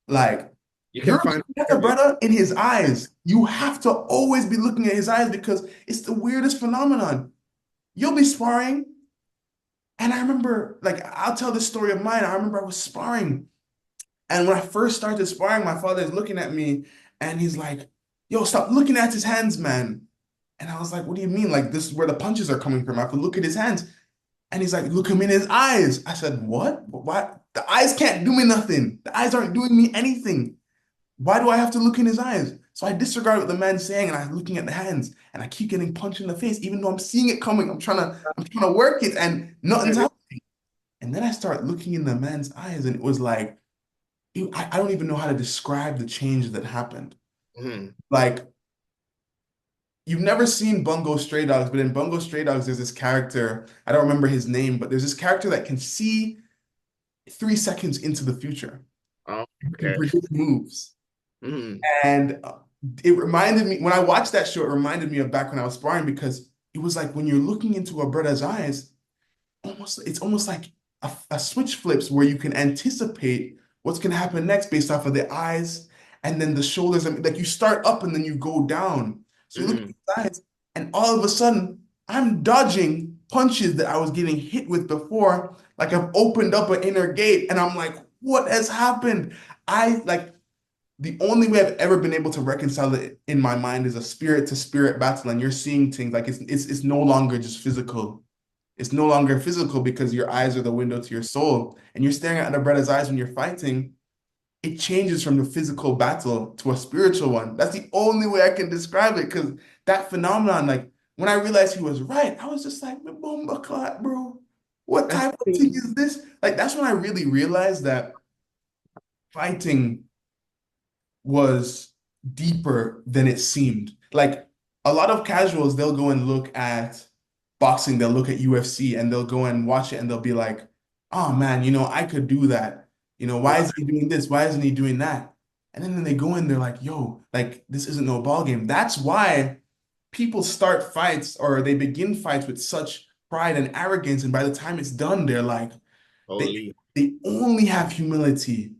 like You can you're find looking at the every. brother in his eyes. You have to always be looking at his eyes because it's the weirdest phenomenon. You'll be sparring, and I remember, like, I'll tell this story of mine. I remember I was sparring, and when I first started sparring, my father is looking at me, and he's like, "Yo, stop looking at his hands, man." And I was like, "What do you mean? Like, this is where the punches are coming from. I have to look at his hands." And he's like, "Look him in his eyes." I said, "What? What? The eyes can't do me nothing. The eyes aren't doing me anything. Why do I have to look in his eyes?" So I disregard what the man's saying, and I'm looking at the hands, and I keep getting punched in the face, even though I'm seeing it coming. I'm trying to work it, and nothing's happening. And then I start looking in the man's eyes, and it was like, I don't even know how to describe the change that happened. Mhm. Like, you've never seen Bungo Stray Dogs, but in Bungo Stray Dogs, there's this character, I don't remember his name, but there's this character that can see 3 seconds into the future. Oh, He can okay. predict moves. Mhm. And it reminded me, when I watched that show, it reminded me of back when I was sparring, because it was like when you're looking into a brother's eyes, it's almost like a switch flips where you can anticipate what's going to happen next based off of the eyes and then the shoulders. And like you start up and then you go down. So you look at Mhm. the eyes, and all of a sudden I'm dodging punches that I was getting hit with before. Like I've opened up an inner gate, and I'm like, what has happened? I like the only way I've ever been able to reconcile it in my mind is a spirit to spirit battle, and you're seeing things like it's no longer just physical. It's no longer physical because your eyes are the window to your soul, and you're staring at the brother's eyes when you're fighting. It changes from the physical battle to a spiritual one. That's the only way I can describe it, because that phenomenon, like when I realized he was right, I was just like, "Bomba clot, bro. What I type of thing think is this?" Like that's when I really realized that fighting was deeper than it seemed. Like a lot of casuals, they'll go and look at boxing, they'll look at UFC, and they'll go and watch it, and they'll be like, oh man, I could do that. Why Right. is he doing this? Why isn't he doing that? And then they go in, they're like, yo, like this isn't no ball game. That's why people start fights or they begin fights with such pride and arrogance, and by the time it's done, they're like, they Holy. they only have humility.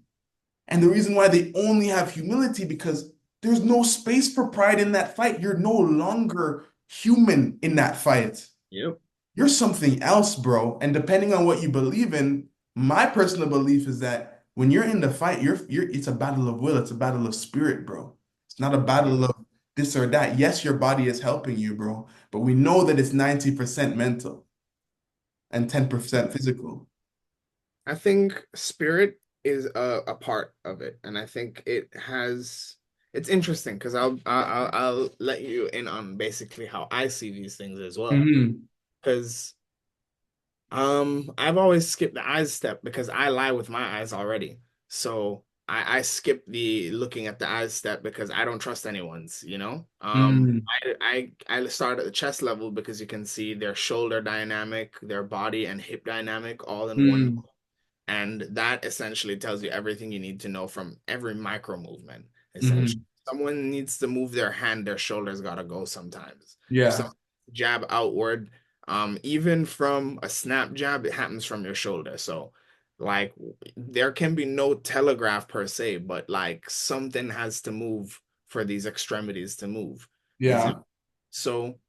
And the reason why they only have humility because there's no space for pride in that fight. You're no longer human in that fight. Yep. You're something else, bro. And depending on what you believe in, my personal belief is that when you're in the fight, you're it's a battle of will, it's a battle of spirit, bro. It's not a battle of this or that. Yes, your body is helping you, bro, but we know that it's 90% mental and 10% physical. I think spirit is a part of it, and I think it's interesting because I'll let you in on basically how I see these things as well. Hmm. Because I've always skipped the eyes step because I lie with my eyes already. So I skip the looking at the eyes step because I don't trust anyone's, you know? Hmm. I start at the chest level because you can see their shoulder dynamic, their body and hip dynamic all in one. Hmm. And that essentially tells you everything you need to know from every micro movement. Essentially, Hmm. someone needs to move their hand, their shoulders gotta go sometimes. If Yeah. someone jab outward, even from a snap jab, it happens from your shoulder. So, like, there can be no telegraph per se, but like something has to move for these extremities to move. You see? Yeah. So,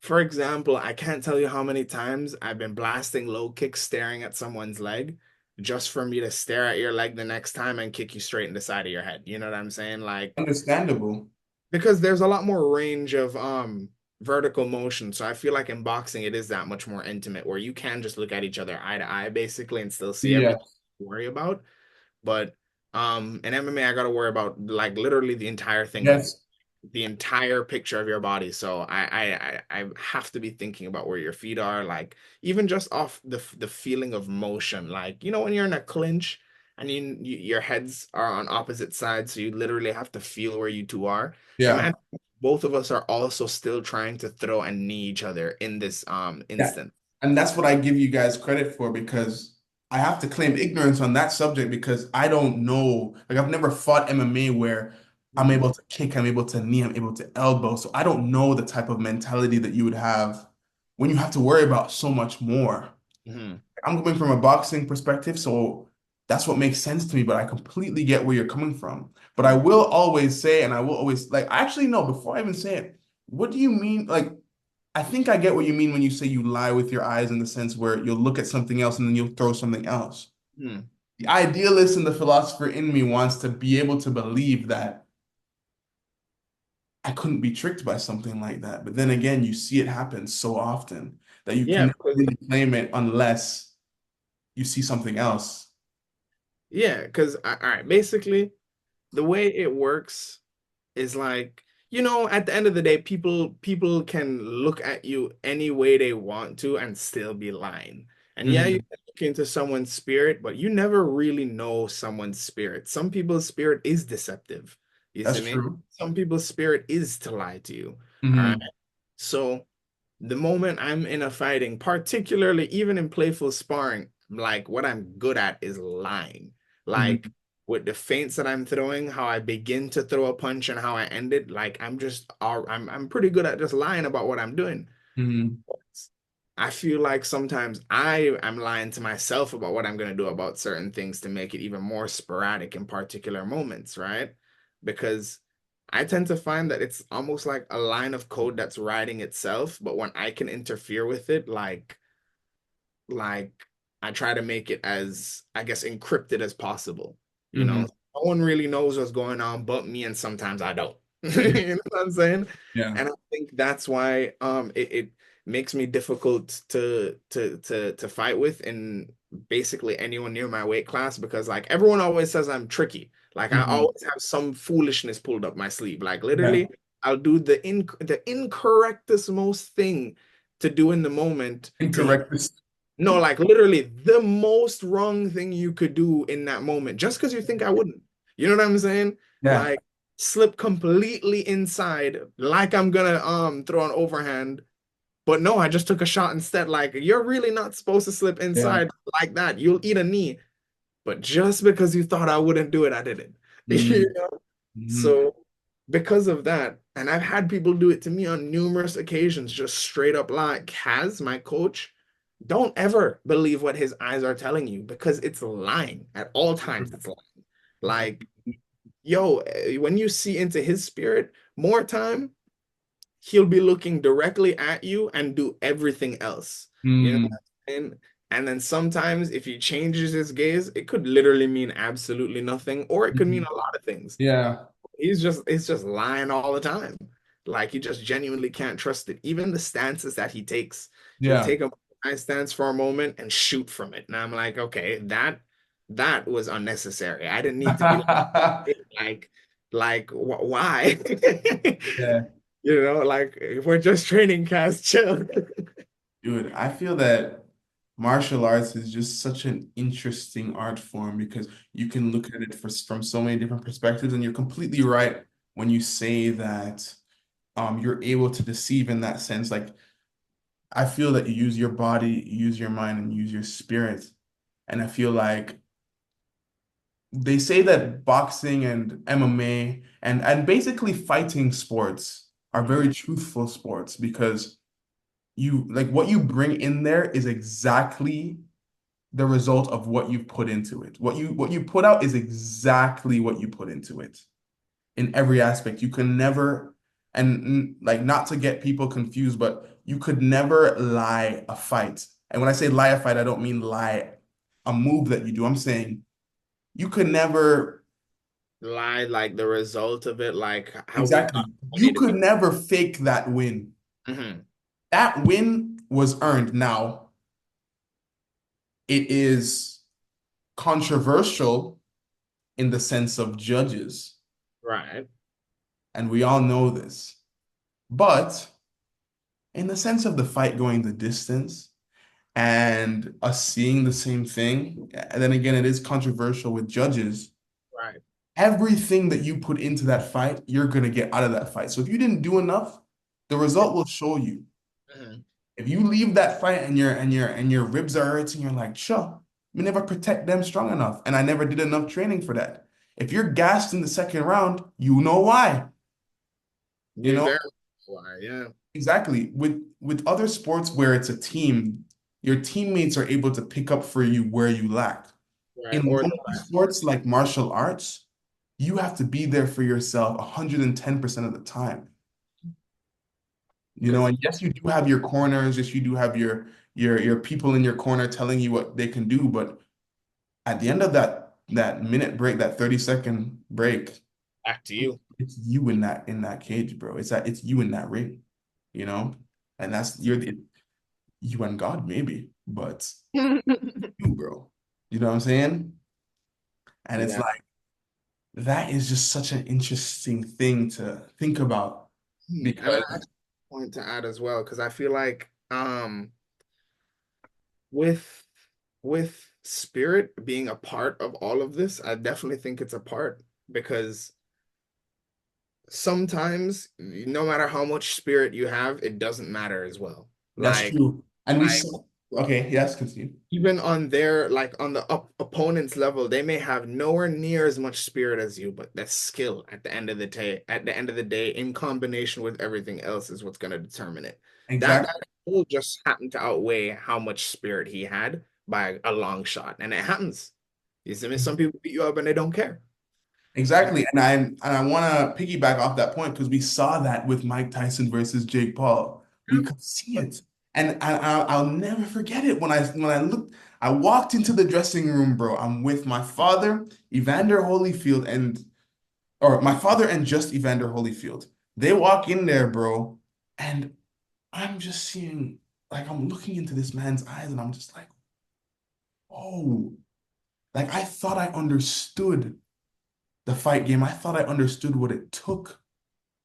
for example, I can't tell you how many times I've been blasting low kicks staring at someone's leg just for me to stare at your leg the next time and kick you straight in the side of your head. You know what I'm saying? Like, Understandable. because there's a lot more range of vertical motion. So I feel like in boxing it is that much more intimate where you can just look at each other eye to eye basically and still see Yeah. everything to worry about. But in MMA I gotta worry about like literally the entire thing of you, Yes. the entire picture of your body. So I have to be thinking about where your feet are, like even just off the feeling of motion. Like, you know, when you're in a clinch and your heads are on opposite sides, so you literally have to feel where you two are. Yeah. Imagine both of us are also still trying to throw and knee each other in this Yeah. instant. And that's what I give you guys credit for because I have to claim ignorance on that subject because I don't know. Like I've never fought MMA where I'm Mhm. able to kick, I'm able to knee, I'm able to elbow. So I don't know the type of mentality that you would have when you have to worry about so much more. Mhm. I'm coming from a boxing perspective, so that's what makes sense to me, but I completely get where you're coming from. But I Mhm. will always say, and I will always like, actually, no, before I even say it, what do you mean? Like, I think I get what you mean when you say you lie with your eyes in the sense where you'll look at something else and then you'll throw something else. Mhm. The idealist and the philosopher in me wants to be able to believe that I couldn't be tricked by something like that. But then again, you see it happen so often that you Yeah, can never because really claim it unless you see something else. all right, basically the way it works is like, you know, at the end of the day, people can look at you any way they want to and still be lying. And yeah, you Mhm. can look into someone's spirit, but you never really know someone's spirit. Some people's spirit is deceptive. You see That's me? true. Some people's spirit is to lie to you. All right. Hmm. So the moment I'm in a fighting, particularly even in playful sparring, like what I'm good at is lying. Like Hmm. with the feints that I'm throwing, how I begin to throw a punch and how I end it, like I'm pretty good at just lying about what I'm doing. Hmm. I feel like sometimes I am lying to myself about what I'm going to do about certain things to make it even more sporadic in particular moments, right? Because I tend to find that it's almost like a line of code that's writing itself, but when I can interfere with it, like I try to make it as, I guess, encrypted as possible. You know, Hmm. no one really knows what's going on but me, and sometimes I don't. You know what I'm saying? Yeah. And I think that's why it makes me difficult to fight with in basically anyone near my weight class because like everyone always says I'm tricky. Like I Hmm. always have some foolishness pulled up my sleeve. Like Yeah. literally, I'll do the incorrectest most thing to do in the moment to Incorrect. no, like literally the most wrong thing you could do in that moment, just because you think I wouldn't. You know what I'm saying? Yeah. Like slip completely inside, like I'm gonna throw an overhand, But no, I just took a shot instead. Like, you're really not supposed to slip Yeah. inside like that. You'll eat a knee. But just because you thought I wouldn't do it, I did it. You Mm, know? mhm. So because of that, and I've had people do it to me on numerous occasions, just straight up like Kaz, my coach, don't ever believe what his eyes are telling you because it's lying at all times. It's lying. Like, yo, when you see into his spirit, more time, he'll be looking directly at you and do everything else. You know Mm, what I'm saying? And then sometimes if he changes his gaze, it could literally mean absolutely nothing, or it could mean mhm. a lot of things. Yeah. It's just lying all the time. Like he just genuinely can't trust it. Even the stances that he takes, he'll Yeah. take a nice stance for a moment and shoot from it. And I'm like, okay, that was unnecessary. I didn't need to be like why? Yeah. You know, like if we're just training cast, chill. Dude, I feel that martial arts is just such an interesting art form because you can look at it from so many different perspectives, and you're completely right when you say that you're able to deceive in that sense. Like I feel that you use your body, you use your mind, and you use your spirit. And I feel like they say that boxing and MMA and basically fighting sports are very truthful sports because you like what you bring in there is exactly the result of what you put into it. What you put out is exactly what you put into it in every aspect. You can never, and like not to get people confused, but you could never lie a fight. And when I say lie a fight, I don't mean lie a move that you do. I'm saying you could never Lie like the result of it, like how we got exactly. money You to could be. never fake that win. Mhm. That win was earned. Now, it is controversial in the sense of judges, Right. and we all know this. But in the sense of the fight going the distance and us seeing the same thing, and then again, it is controversial with judges. Right. Everything that you put into that fight, you're gonna get out of that fight. So if you didn't do enough, the result will show you. Mhm. If you leave that fight and your ribs are hurting, you're like, sure, we never protect them strong enough, and I never did enough training for that. If you're gassed in the second round, you know why. You You know very why, yeah. exactly. With other sports where it's a team, your teammates are able to pick up for you where you lack. Right. In Or the lonely sports like martial arts, you have to be there for yourself 110% of the time. because And yes, you do have your corners, yes, you do have your people in your corner telling you what they can do, but at the end of that minute break, that 30-second break, back to you. it's you in that cage, bro. It's you in that ring, you know? And that's you and God maybe, but you, bro. You know what I'm saying? And it's Yeah. like that is just such an interesting thing to think about And I because actually point to add as well, because I feel like with spirit being a part of all of this, I definitely think it's a part because sometimes no matter how much spirit you have, it doesn't matter as well. that's Like true. And we like saw, okay, yes, continue. even on their like on the opponent's level, they may have nowhere near as much spirit as you, but that skill at the end of the day, in combination with everything else, is what's going to determine it. That guy Exactly. will just happen to outweigh how much spirit he had by a long shot, and it happens. You see me? Some people beat you up and they don't care. Exactly. And I want to piggyback off that point because we saw that with Mike Tyson versus Jake Paul. We could see it. And I'll never forget it when I looked, I walked into the dressing room, bro. I'm with my father, Evander Holyfield, or my father and just Evander Holyfield. They walk in there, bro, and I'm just seeing, like, I'm looking into this man's eyes and I'm just like, oh, like I thought I understood the fight game. I thought I understood what it took.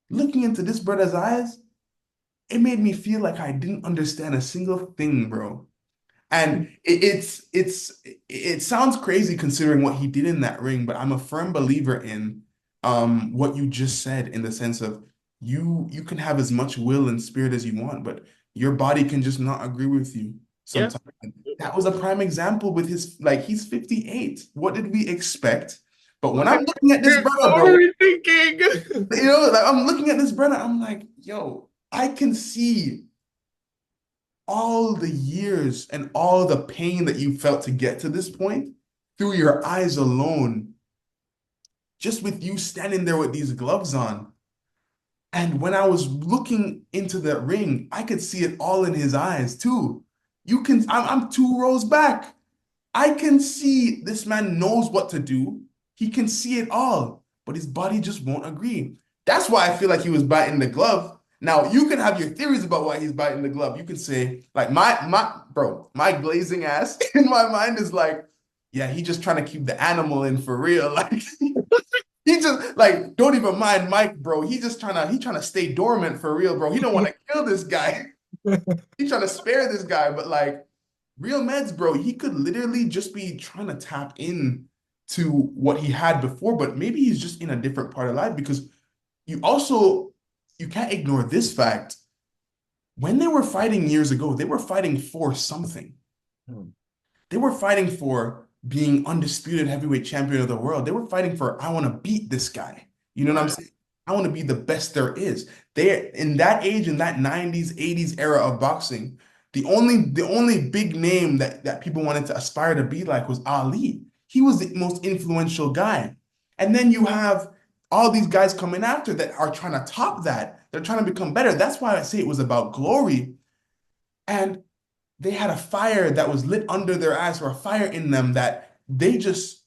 Looking into this brother's eyes, it made me feel like I didn't understand a single thing, bro. And it sounds crazy considering what he did in that ring, but I'm a firm believer in what you just said in the sense of you can have as much will and spirit as you want, but your body can just not agree with you Yeah. sometimes. That was a prime example with his, like, he's 58. What did we expect? But when I'm looking at this brother, What bro, were we thinking? like I'm looking at this brother, I'm like, yo, I can see all the years and all the pain that you felt to get to this point through your eyes alone, just with you standing there with these gloves on. And when I was looking into the ring, I could see it all in his eyes too. I'm 2 rows back. I can see this man knows what to do. He can see it all, but his body just won't agree. That's why I feel like he was biting the glove. Now, you can have your theories about why he's biting the glove. You can say, like, my glazing ass in my mind is like, yeah, he just trying to keep the animal in for real. Like, he just like, don't even mind Mike, bro. He trying to stay dormant for real, bro. He don't want to kill this guy. He trying to spare this guy, but like real Medz, bro, he could literally just be trying to tap in to what he had before, but maybe he's just in a different part of life because you also you can't ignore this fact. When they were fighting years ago, they were fighting for something. They were fighting for being undisputed heavyweight champion of the world. They were fighting for, I want to beat this guy. You know what I'm Right. saying? I want to be the best there is. They in that age, in that 90s, 80s era of boxing, the only big name that people wanted to aspire to be like was Ali. He was the most influential guy. And then you have all these guys coming after that are trying to top that. They're trying to become better. That's why I say it was about glory. And they had a fire that was lit under their eyes, or a fire in them that they just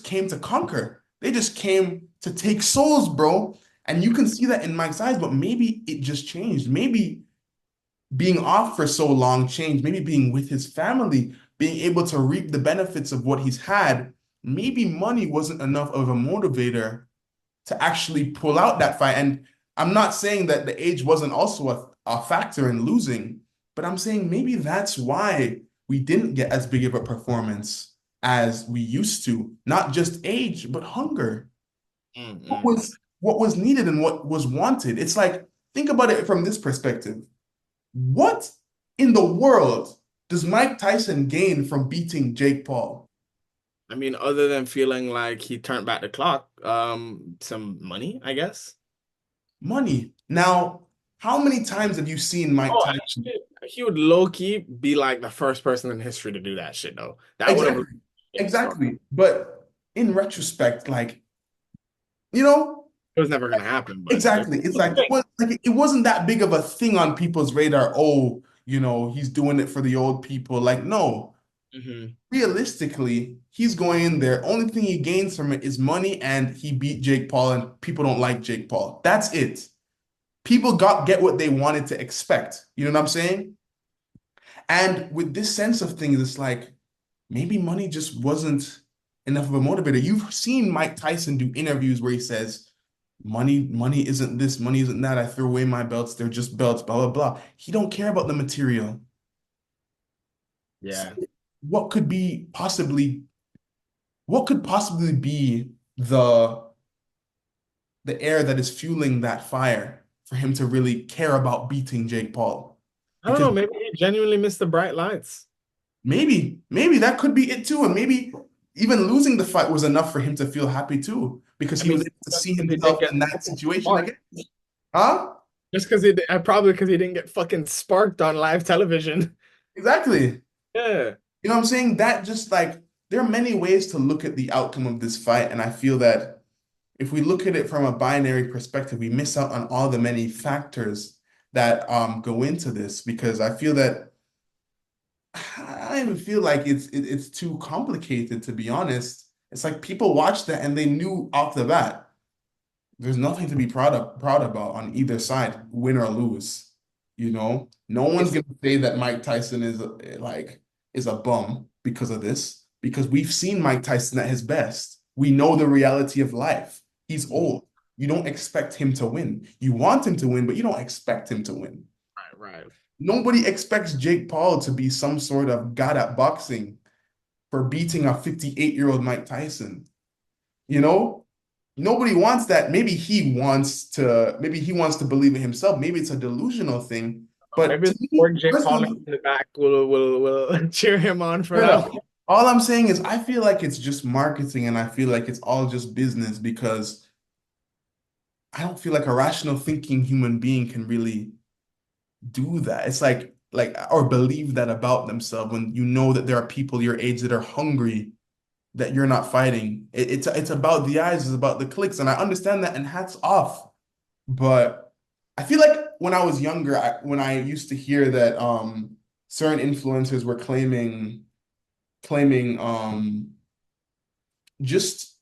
came to conquer. They just came to take souls, bro. And you can see that in Mike's eyes, but maybe it just changed. Maybe being off for so long changed. Maybe being with his family, being able to reap the benefits of what he's had. Maybe money wasn't enough of a motivator to actually pull out that fight. And I'm not saying that the age wasn't also a factor in losing, but I'm saying maybe that's why we didn't get as big of a performance as we used to. Not just age, but hunger. What Mm-mm. was what was needed and what was wanted. It's like, think about it from this perspective. What in the world does Mike Tyson gain from beating Jake Paul? I mean, other than feeling like he turned back the clock, some money, I guess. Money. Now, how many times have you seen Mike Oh, Tyson? he would low key be like the first person in history to do that shit, though. That would have Exactly. been a story. Exactly. But in retrospect, like, you know, It was never gonna happen, but it exactly. It's was a like thing. it wasn't that big of a thing on people's radar. Oh, he's doing it for the old people. Like, no. Hmm. Realistically, he's going in there. Only thing he gains from it is money, and he beat Jake Paul, and people don't like Jake Paul. That's it. People get what they wanted to expect. You know what I'm saying? And with this sense of things, it's like maybe money just wasn't enough of a motivator. You've seen Mike Tyson do interviews where he says, money isn't this, money isn't that. I threw away my belts, they're just belts, blah, blah, blah. He don't care about the material. So Yeah. what could be possibly, what could possibly be the air that is fueling that fire for him to really care about beating Jake Paul? I don't Because know, maybe he genuinely missed the bright lights. maybe that could be it too. And maybe even losing the fight was enough for him to feel happy too, because I he was mean, able to just see because he didn't himself get in that fucking situation sparked. again. Huh? Just because probably because he didn't get fucking sparked on live television. Exactly. Yeah. You know what I'm saying? That just like there are many ways to look at the outcome of this fight, and I feel that if we look at it from a binary perspective, we miss out on all the many factors that go into this because I feel that I don't even feel like it's too complicated to be honest. It's like people watched that and they knew off the bat there's nothing to be proud about on either side, win or lose. No one's It's gonna say that Mike Tyson is a bum because of this, because we've seen Mike Tyson at his best. We know the reality of life. He's old. You don't expect him to win. You want him to win, but you don't expect him to win. right, right. Nobody expects Jake Paul to be some sort of god at boxing for beating a 58-year-old Mike Tyson. You know? Nobody wants that. Maybe he wants to believe it himself. Maybe it's a delusional thing. But Maybe to the me, work Jake Paul in personally, the back will cheer him on for that brother, one. all I'm saying is I feel like it's just marketing and I feel like it's all just business because I don't feel like a rational thinking human being can really do that. It's like or believe that about themselves when you know that there are people your age that are hungry that you're not fighting. It's about the eyes, it's about the clicks, and I understand that, and hats off. But I feel like when I was younger, when I used to hear that certain influencers were claiming just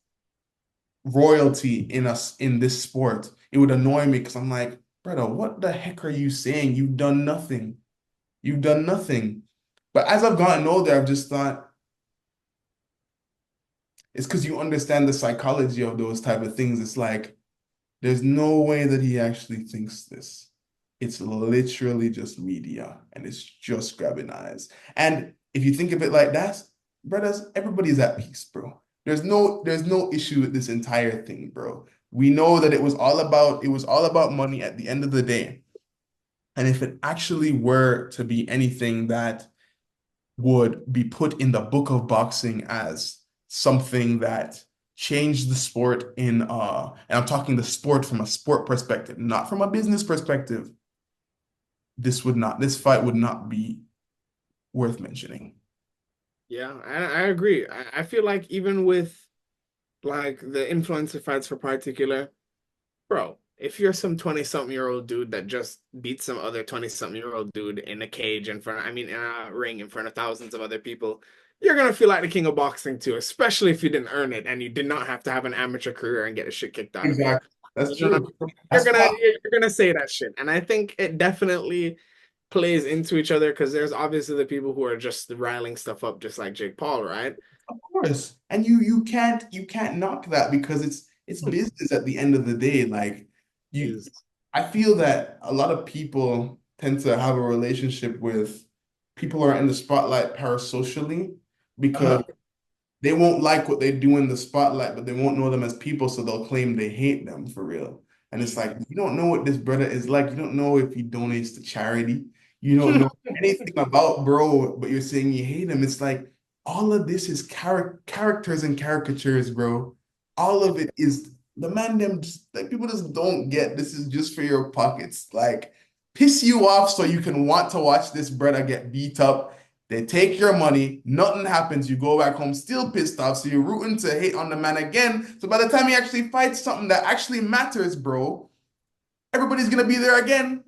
royalty in us in this sport, it would annoy me because I'm like, brother, what the heck are you saying? You've done nothing. You've done nothing. But as I've gotten older, I've just thought it's because you understand the psychology of those type of things. It's like there's no way that he actually thinks this. It's literally just media and it's just grabbing eyes. And if you think of it like that, brothers, everybody's at peace, bro. There's no issue with this entire thing, bro. We know that it was all about money at the end of the day. And if it actually were to be anything that would be put in the book of boxing as something that changed the sport and I'm talking the sport from a sport perspective, not from a business perspective, this fight would not be worth mentioning. Yeah, I agree. I feel like even with like the influencer fights for particular, bro, if you're some 20-something-year-old dude that just beat some other 20-something-year-old dude in a cage in front, I mean, in a ring in front of thousands of other people, you're gonna feel like the king of boxing too, especially if you didn't earn it and you did not have to have an amateur career and get the shit kicked out of you. Exactly. That's You know, true. you're That's gonna why, you're gonna say that shit, and I think it definitely plays into each other because there's obviously the people who are just riling stuff up, just like Jake Paul, right? of course. And you can't knock that because it's business at the end of the day. Like you Is I feel that a lot of people tend to have a relationship with people who are in the spotlight parasocially because uh-huh. they won't like what they do in the spotlight, but they won't know them as people, so they'll claim they hate them for real. And it's like, you don't know what this brother is like. You don't know if he donates to charity. You don't know anything about bro, but you're saying you hate him. It's like all of this is characters and caricatures, bro. All of it is the man them just like people just don't get this is just for your pockets. Like piss you off so you can want to watch this brother get beat up. They take your money, nothing happens. You go back home still pissed off. So you're rooting to hate on the man again. So by the time he actually fights something that actually matters, bro, everybody's gonna be there again,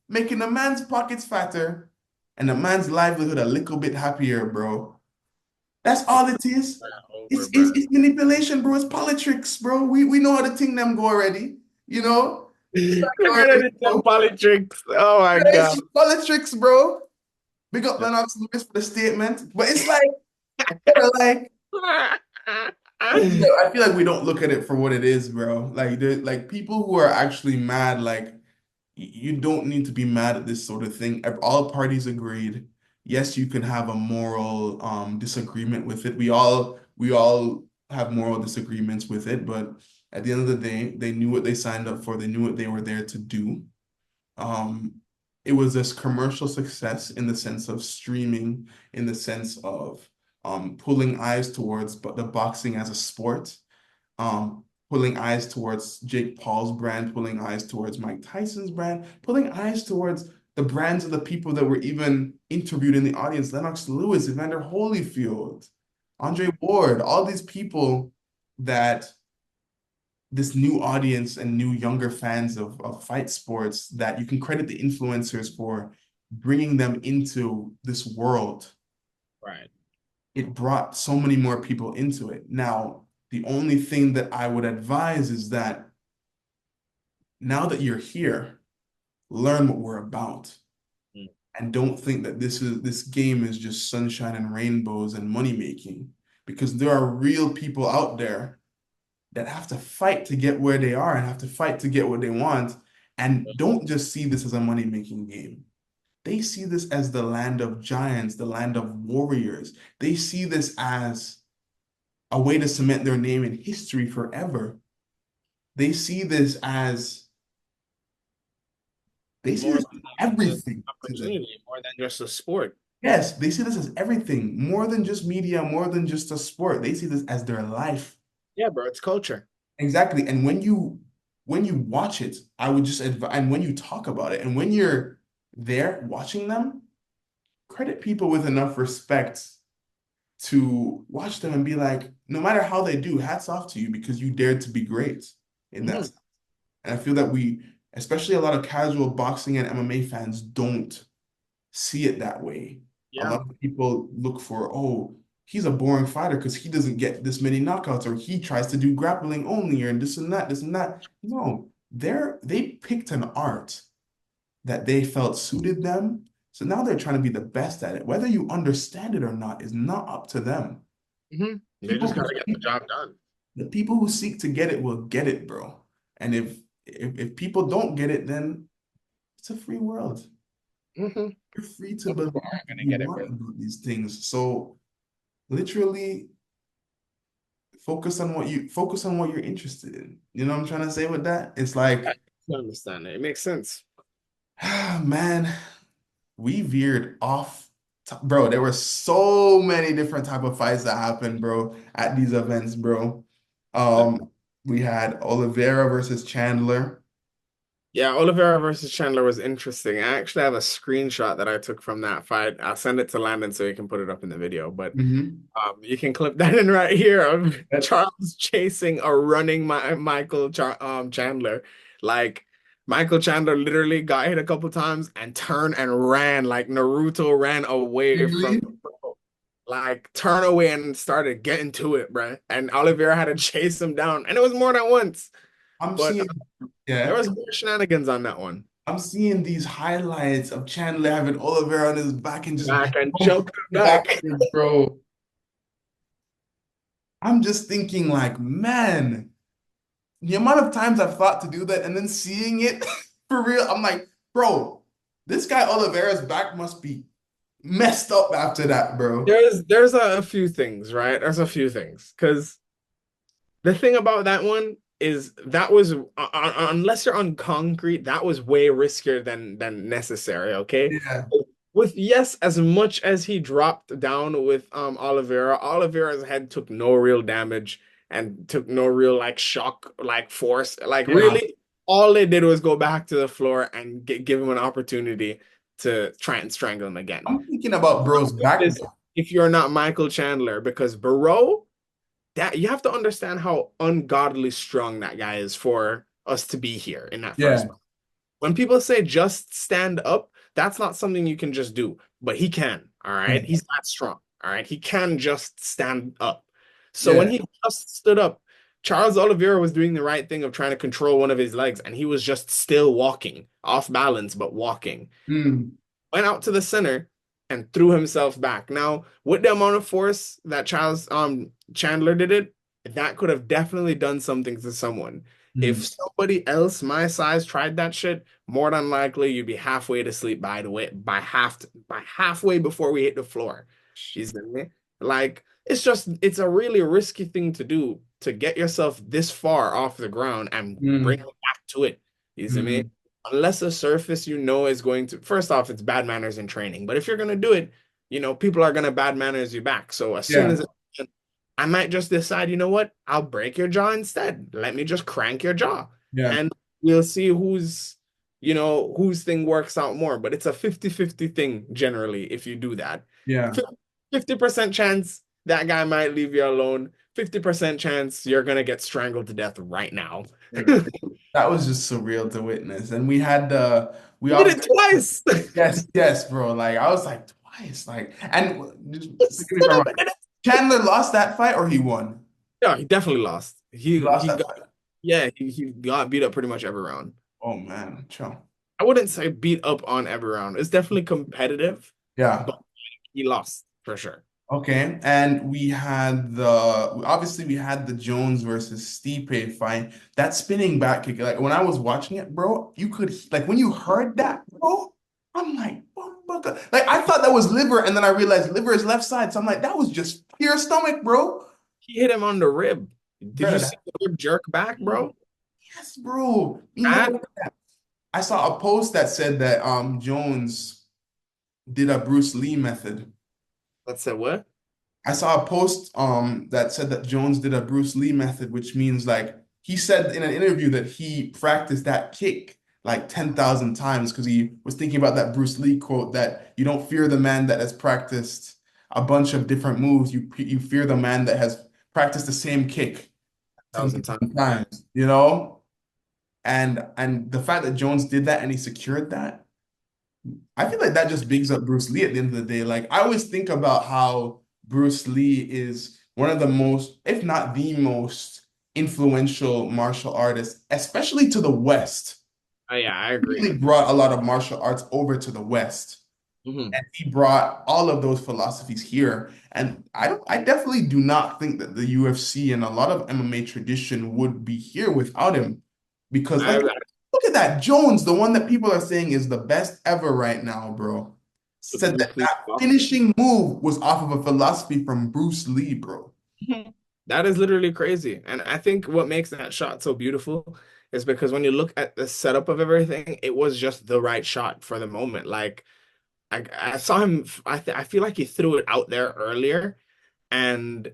making the man's pockets fatter and the man's livelihood a little bit happier, bro. That's all it is. Over, It's bro. manipulation, bro. It's politics, bro. We know how the thing them go already, you know? It's like Look at already, it, bro. them politics. Oh my It's God. just politics, bro. Big up Lennox Lewis for the statement. But it's like I feel like we don't look at it for what it is, bro. Like people who are actually mad, like you don't need to be mad at this sort of thing. All parties agreed. Yes, you can have a moral disagreement with it. We all have moral disagreements with it, but at the end of the day, they knew what they signed up for. They knew what they were there to do. Um, it was this commercial success in the sense of streaming, in the sense of pulling eyes towards but the boxing as a sport, pulling eyes towards Jake Paul's brand, pulling eyes towards Mike Tyson's brand, pulling eyes towards the brands of the people that were even interviewed in the audience, Lennox Lewis, Evander Holyfield, Andre Ward, all these people that this new audience and new younger fans of fight sports that you can credit the influencers for bringing them into this world. Right. It brought so many more people into it. Now, the only thing that I would advise is that now that you're here, learn what we're about. Mm. And don't think that this game is just sunshine and rainbows and money making, because there are real people out there that have to fight to get where they are and have to fight to get what they want. And don't just see this as a money making game. They see this as the land of giants, the land of warriors. They see this as a way to cement their name in history forever. They see this as They see more this as than an everything to them. opportunity, more than just a sport. Yes, they see this as everything, more than just media, more than just a sport. They see this as their life. Yeah, bro, it's culture. Exactly. And when you watch it, I would just advise, and when you talk about it, and when you're there watching them, credit people with enough respect to watch them and be like, no matter how they do, hats off to you because you dared to be great in that. Mhm. And I feel that we, especially a lot of casual boxing and MMA fans, don't see it that way. A Yeah. lot of people look for, oh, he's a boring fighter because he doesn't get this many knockouts, or he tries to do grappling only, or this and that, this and that. No, they picked an art that they felt suited them. So now they're trying to be the best at it. Whether you understand it or not is not up to them. They People just who gotta get the job done. the people who seek to get it will get it, bro. And if people don't get it, then it's a free world. Hmm. You're free to Some believe people what aren't gonna you get it, want bro. about these things. So literally focus on what you're interested in. You know what I'm trying to say with that? It's I like, understand it. It makes sense. man, we veered off. Bro, there were so many different type of fights that happened, bro, at these events, bro. We had Oliveira versus Chandler. Yeah, Oliveira versus Chandler was interesting. I actually have a screenshot that I took from that fight. I'll send it to Landon so he can put it up in the video. But Hmm. you can clip that in right here of Charles chasing or running Chandler. Like Michael Chandler literally got hit a couple times and turned and ran like Naruto ran away from Literally, the bro. Like turn away and started getting to it, bruh. And Oliveira had to chase him down, and it was more than once. I'm But seeing, there yeah, was more shenanigans on that one. I'm seeing these highlights of Chandler having Oliveira on his back and just Back and choke jumping him back. backwards, bro. I'm just thinking like, man, the amount of times I've thought to do that and then seeing it for real, I'm like, bro, this guy Oliveira's back must be messed up after that, bro. There's a few things, right? There's a few things because the thing about that one is that was unless you're on concrete, that was way riskier than necessary. Okay, Yeah. with yes, as much as he dropped down with Oliveira, Oliveira's head took no real damage and took no real like shock, like force. Like Yeah. really, all they did was go back to the floor and give him an opportunity to try and strangle him again. I'm thinking about bro's back. This if you're not Michael Chandler, because Barrow, that you have to understand how ungodly strong that guy is for us to be here in that first Yeah. place. When people say just stand up, that's not something you can just do, but he can. All right. Yeah. He's that strong. All right. He can just stand up. So when Yeah. he just stood up, Charles Oliveira was doing the right thing of trying to control one of his legs, and he was just still walking, off balance, but walking. Mm. Went out to the center and threw himself back. Now, with the amount of force that Charles Chandler did it, that could have definitely done something to someone. If Mm. somebody else my size tried that shit, more than likely you'd be halfway to sleep by halfway before we hit the floor. You see me? Like it's a really risky thing to do to get yourself this far off the ground and bring Mm. it back to it. You see me? Mm. Unless a surface you know is going to, first off, it's bad manners in training. But if you're going to do it, people are going to bad manners you back. So as soon Yeah. as I might just decide, you know what? I'll break your jaw instead. Let me just crank your jaw. Yeah. And we'll see whose thing works out more. But it's a 50-50 thing generally if you do that. Yeah. 50% chance that guy might leave you alone. 50% chance you're going to get strangled to death right now. That was just surreal to witness. And we He did obviously, it twice. yes, yes, bro. Like I was like twice. Like, and just forgive me if Stood I'm up wrong. and did it. Chandler lost that fight or he won? Yeah, he definitely lost. He lost He that got fight. he got beat up pretty much every round. Oh man, chill. I wouldn't say beat up on every round. It's definitely competitive, Yeah. but he lost for sure. Okay. And we had the Jones versus Stipe fight. That spinning back kick, like when I was watching it, bro, you could like when you heard that, bro, I'm like, "Bumbucka." Like I thought that was liver, and then I realized liver is left side. So I'm like, that was just pure stomach, bro. He hit him on the rib. Did you Bro, see the rib jerk back, bro? yes, bro. You That know that. I saw a post that said that Jones did a Bruce Lee method. Let's say what? I saw a post that said that Jones did a Bruce Lee method, which means like he said in an interview that he practiced that kick like 10,000 times because he was thinking about that Bruce Lee quote that you don't fear the man that has practiced a bunch of different moves. You fear the man that has practiced the same kick Thousand times. 10,000 Yeah. times, you know? And the fact that Jones did that and he secured that, I feel like that just bigs up Bruce Lee at the end of the day. Like I always think about how Bruce Lee is one of the most, if not the most influential martial artists, especially to the West. Oh, yeah, I He agree. really brought a lot of martial arts over to the West. Hmm. And he brought all of those philosophies here. And I definitely do not think that the UFC and a lot of MMA tradition would be here without him. Because I, like look at that. Jones, the one that people are saying is the best ever right now, bro. the Said that Bruce Lee that philosophy. finishing move was off of a philosophy from Bruce Lee, bro. Mhm. That is literally crazy. And I think what makes that shot so beautiful is because when you look at the setup of everything, it was just the right shot for the moment. Like I saw him, I feel like he threw it out there earlier. And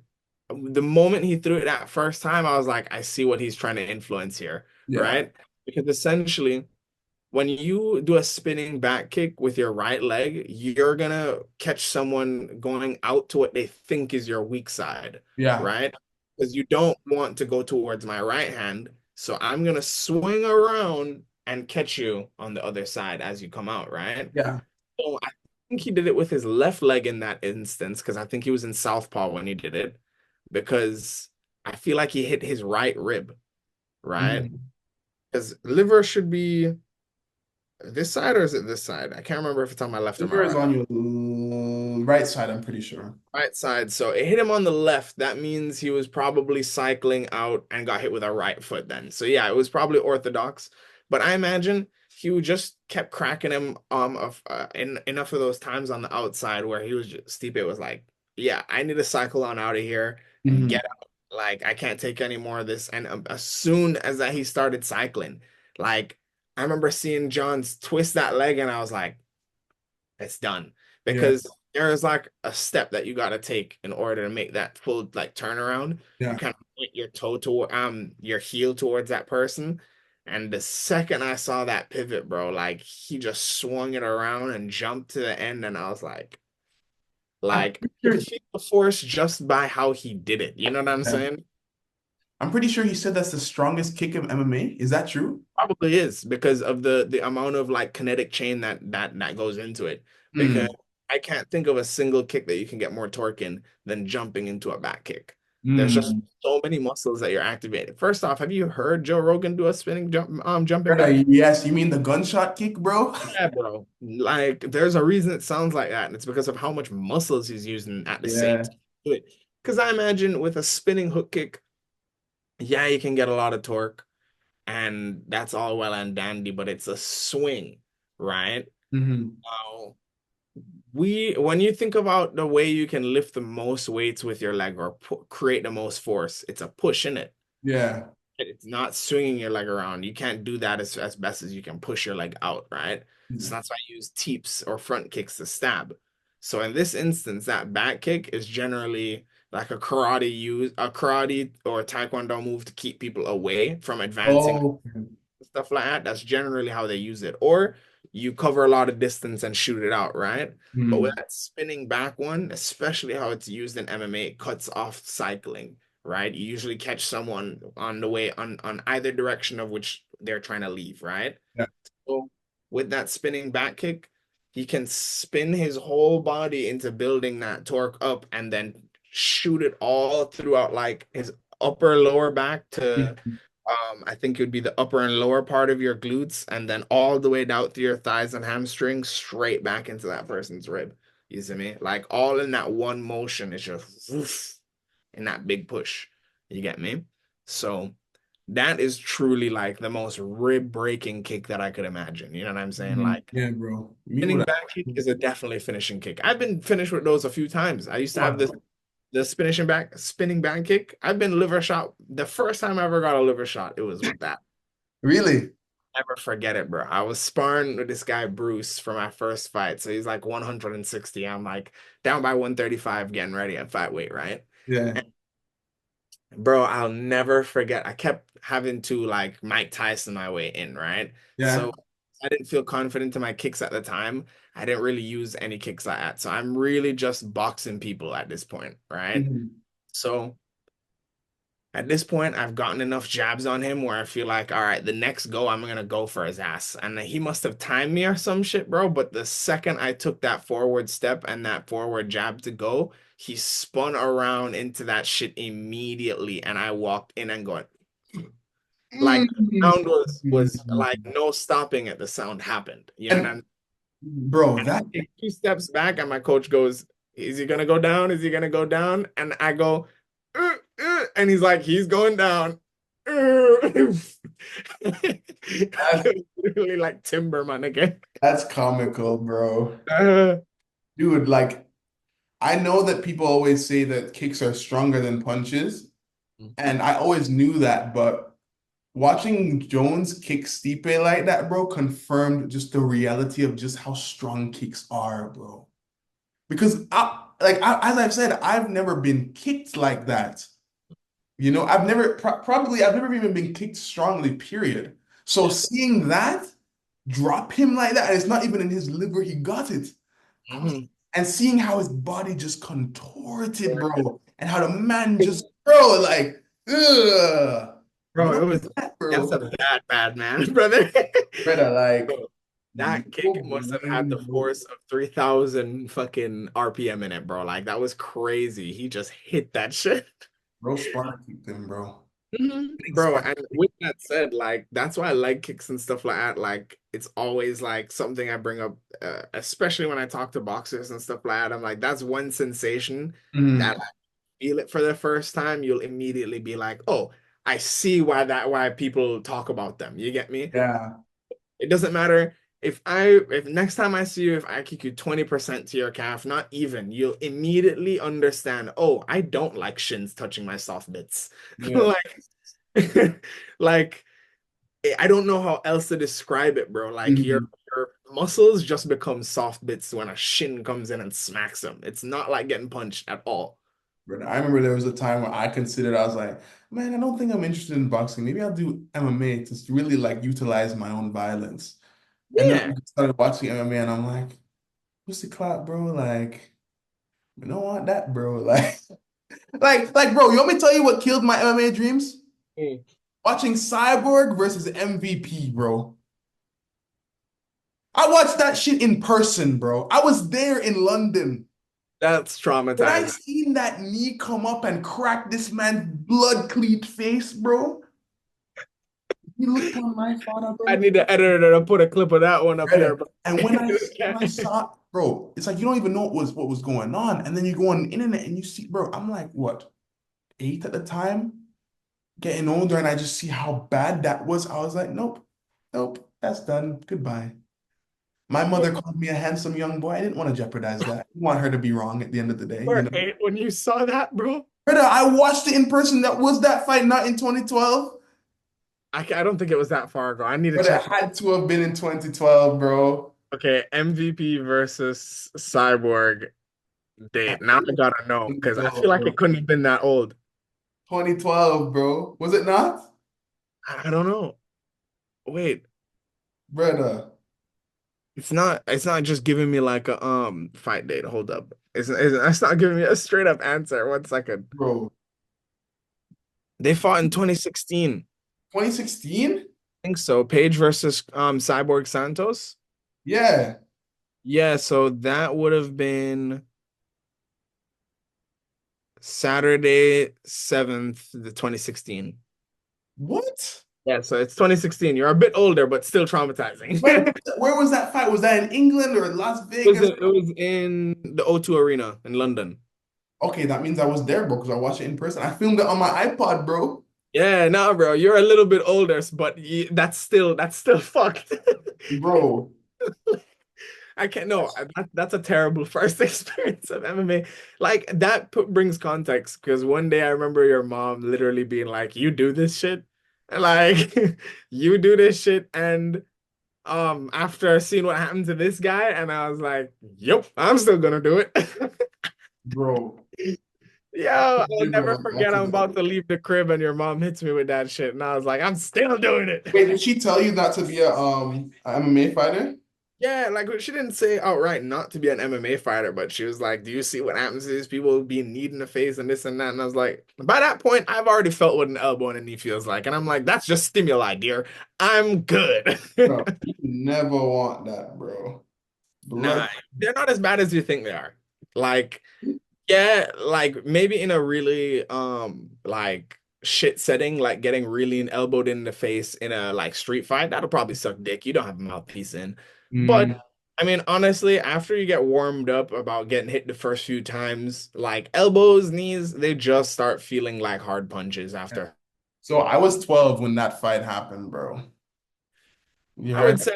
the moment he threw it that first time, I was like, I see what he's trying to influence here, Yeah. right? Because essentially, when you do a spinning back kick with your right leg, you're gonna catch someone going out to what they think is your weak side, Yeah. right? Because you don't want to go towards my right hand. So I'm gonna swing around and catch you on the other side as you come out, right? Yeah. So I think he did it with his left leg in that instance, because I think he was in southpaw when he did it, because I feel like he hit his right rib, right? Mhm. Because liver should be this side or is it this side? I can't remember if it's on my left or my Liver is right. on your right side, I'm pretty sure. Right side. So it hit him on the left. That means he was probably cycling out and got hit with a right foot then. So yeah, it was probably orthodox. But I imagine he just kept cracking him in enough of those times on the outside where he was just Stipe was like, yeah, I need to cycle on out of here and Mhm. get out. Like I can't take any more of this. And as soon as that he started cycling, like I remember seeing John's twist that leg and I was like, it's done Yeah. because there is like a step that you got to take in order to make that full like turnaround. You Yeah. kind of point your toe toward your heel towards that person. And the second I saw that pivot, bro, like he just swung it around and jumped to the end, and I was I'm like pretty I could sure, feel the force just by how he did it. You know what I'm yeah. saying? I'm pretty sure he said that's the strongest kick of MMA. Is that true? Probably is because of the amount of like kinetic chain that goes into it. Because Mm. I can't think of a single kick that you can get more torque in than jumping into a back kick. There's just Mm. so many muscles that you're activating. First off, have you heard Joe Rogan do a spinning jumping back? Yes, you mean the gunshot kick, bro? Yeah, bro. Like there's a reason it sounds like that, and it's because of how much muscles he's using at the same Yeah. time to do it. Because I imagine with a spinning hook kick, yeah, you can get a lot of torque and that's all well and dandy, but it's a swing, right? Hmm. Now, when you think about the way you can lift the most weights with your leg or create the most force, it's a push in it. Yeah. It's not swinging your leg around. You can't do that as best as you can push your leg out, right? Yeah. So that's why I use teeps or front kicks to stab. So in this instance, that back kick is generally like a karate or a taekwondo move to keep people away from advancing Oh. stuff like that. That's generally how they use it. Or you cover a lot of distance and shoot it out, right? But with Mm. that spinning back one, especially how it's used in MMA, it cuts off cycling, right? You usually catch someone on the way on either direction of which they're trying to leave, right? Yeah. So with that spinning back kick, he can spin his whole body into building that torque up and then shoot it all throughout like his upper lower back to Mhm. I think it would be the upper and lower part of your glutes, and then all the way down to your thighs and hamstrings, straight back into that person's rib. You see me? Like all in that one motion. It's just woof, in that big push. You get me? So that is truly like the most rib breaking kick that I could imagine. You know what I'm saying? Mhm. Like Yeah, bro. Me spinning would back kick is a definitely finishing kick. I've been finished with those a few times. I used to have have. this the spinning back kick. I've been liver shot. The first time I ever got a liver shot, it was with that. Really? never forget it, bro. I was sparring with this guy Bruce for my first fight. So he's like 160. I'm like down by 135 getting ready at fight weight, right? Yeah, And bro, I'll never forget. I kept having to like Mike Tyson my way in, right? yeah. So I didn't feel confident in my kicks at the time. I didn't really use any kicks like that. So I'm really just boxing people at this point, right? Mhm. So at this point, I've gotten enough jabs on him where I feel like, all right, the next go, I'm gonna go for his ass. And he must have timed me or some shit, bro. But the second I took that forward step and that forward jab to go, he spun around into that shit immediately, and I walked in and going like the sound was like Mm. no stopping it. The sound happened, you know. And bro, And I that take 2 steps back, and my coach goes, "Is he gonna go down? Is he gonna go down?" And I go, and he's like, "He's going down." that's, Literally like Timberman again. that's comical, bro. Uh, Dude, like I know that people always say that kicks are stronger than punches, and I always knew that, but watching Jones kick Stipe like that, bro, confirmed just the reality of just how strong kicks are, bro. Because as I've said, I've never been kicked like that. You know, I've never probably I've never even been kicked strongly, period. So yeah. seeing that drop him like that, and it's not even in his liver, he got it. I was, Mhm. and seeing how his body just contorted, bro, and how the man just, bro, like, ugh, Bro, what it was was that, that's bro? a bad, bad man, brother. Brother, like, Bro, no that kick must have had the bueno. force of 3,000 fucking RPM in it, bro. Like that was crazy. He just hit that shit. Bro, Sparta kicked him, bro. Mhm. Big Bro, Sparta and kicked with that said, like that's why I like kicks and stuff like that. Like it's always like something I bring up, especially when I talk to boxers and stuff like that. I'm like, that's one sensation that him. I feel it for the first time, you'll immediately be like, oh, I see why people talk about them. You get me? Yeah. It doesn't matter if next time I see you, if I kick you 20% to your calf, not even, you'll immediately understand, oh, I don't like shins touching my soft bits. Yeah. Like like I don't know how else to describe it, bro. Like Mhm. your muscles just become soft bits when a shin comes in and smacks them. It's not like getting punched at all. But I remember there was a time where I considered, I was like, man, I don't think I'm interested in boxing. Maybe I'll do MMA to really like utilize my own violence. And then Yeah. I started watching MMA and I'm like, what's the clout, bro? Like, I don't want that, bro. Like, bro, you want me to tell you what killed my MMA dreams? Mm. Watching Cyborg versus MVP, bro. I watched that shit in person, bro. I was there in London. That's When I traumatizing. seen that knee come up and crack this man's blood-cleat face, bro, he looked on my father, I bro. need the editor to put a clip of that one up here, Brother. but And when I saw, bro, it's like you don't even know what was going on. And then you go on the internet and you see, bro, I'm like, what, 8 at the time? Getting older, and I just see how bad that was. I was like, nope, nope, that's done. Goodbye. My mother called me a handsome young boy. I didn't want to jeopardize that. I didn't want her to be wrong at the end of the day, you or know. eight when you saw that, bro. Brother, I watched it in person. That was that fight, not in 2012. I don't think it was that far ago. I need to But it check. had to have been in 2012, bro. Okay, MVP versus Cyborg date. Now I gotta know because I feel 2012, like it bro. couldn't have been that old. 2012, bro. Was it not? I don't know. Wait, Brother, it's not just giving me like a fight date. Hold up. It's not giving me a straight up answer. 1 second. bro. They fought in 2016. 2016? I think so. Page versus Cyborg Santos. Yeah. Yeah, so that would have been Saturday 7th, the 2016. What? Yeah, so it's 2016. You're a bit older, but still traumatizing. Where was that fight? Was that in England or Las Vegas? It was in the O2 Arena in London. Okay, that means I was there, bro, because I watched it in person. I filmed it on my iPod, bro. Yeah, no, bro, you're a little bit older, but that's still fucked. Bro, I can't no, that's a terrible first experience of MMA. Like that brings context because one day I remember your mom literally being like, "You do this shit." Like you do this shit and after seeing what happened to this guy, and I was like, yep, I'm still gonna do it. Bro. Yo, I'll never Bro, forget I'm about to leave the crib and your mom hits me with that shit. And I was like, I'm still doing it. wait, did she tell you not to be a MMA fighter? Yeah, like she didn't say outright not to be an MMA fighter, but she was like, do you see what happens to these people being kneed in the face and this and that? And I was like, by that point, I've already felt what an elbow and a knee feels like. And I'm like, that's just stimuli, dear. I'm good. Bro, you never want that, bro. Blood. Nah, they're not as bad as you think they are. Like, yeah, like maybe in a really like shit setting, like getting really elbowed in the face in a like street fight, that'll probably suck dick. You don't have a mouthpiece in. Mm, But I mean, honestly, after you get warmed up about getting hit the first few times, like elbows, knees, they just start feeling like hard punches yeah. after. So I was 12 when that fight happened, bro. You I heard? would say,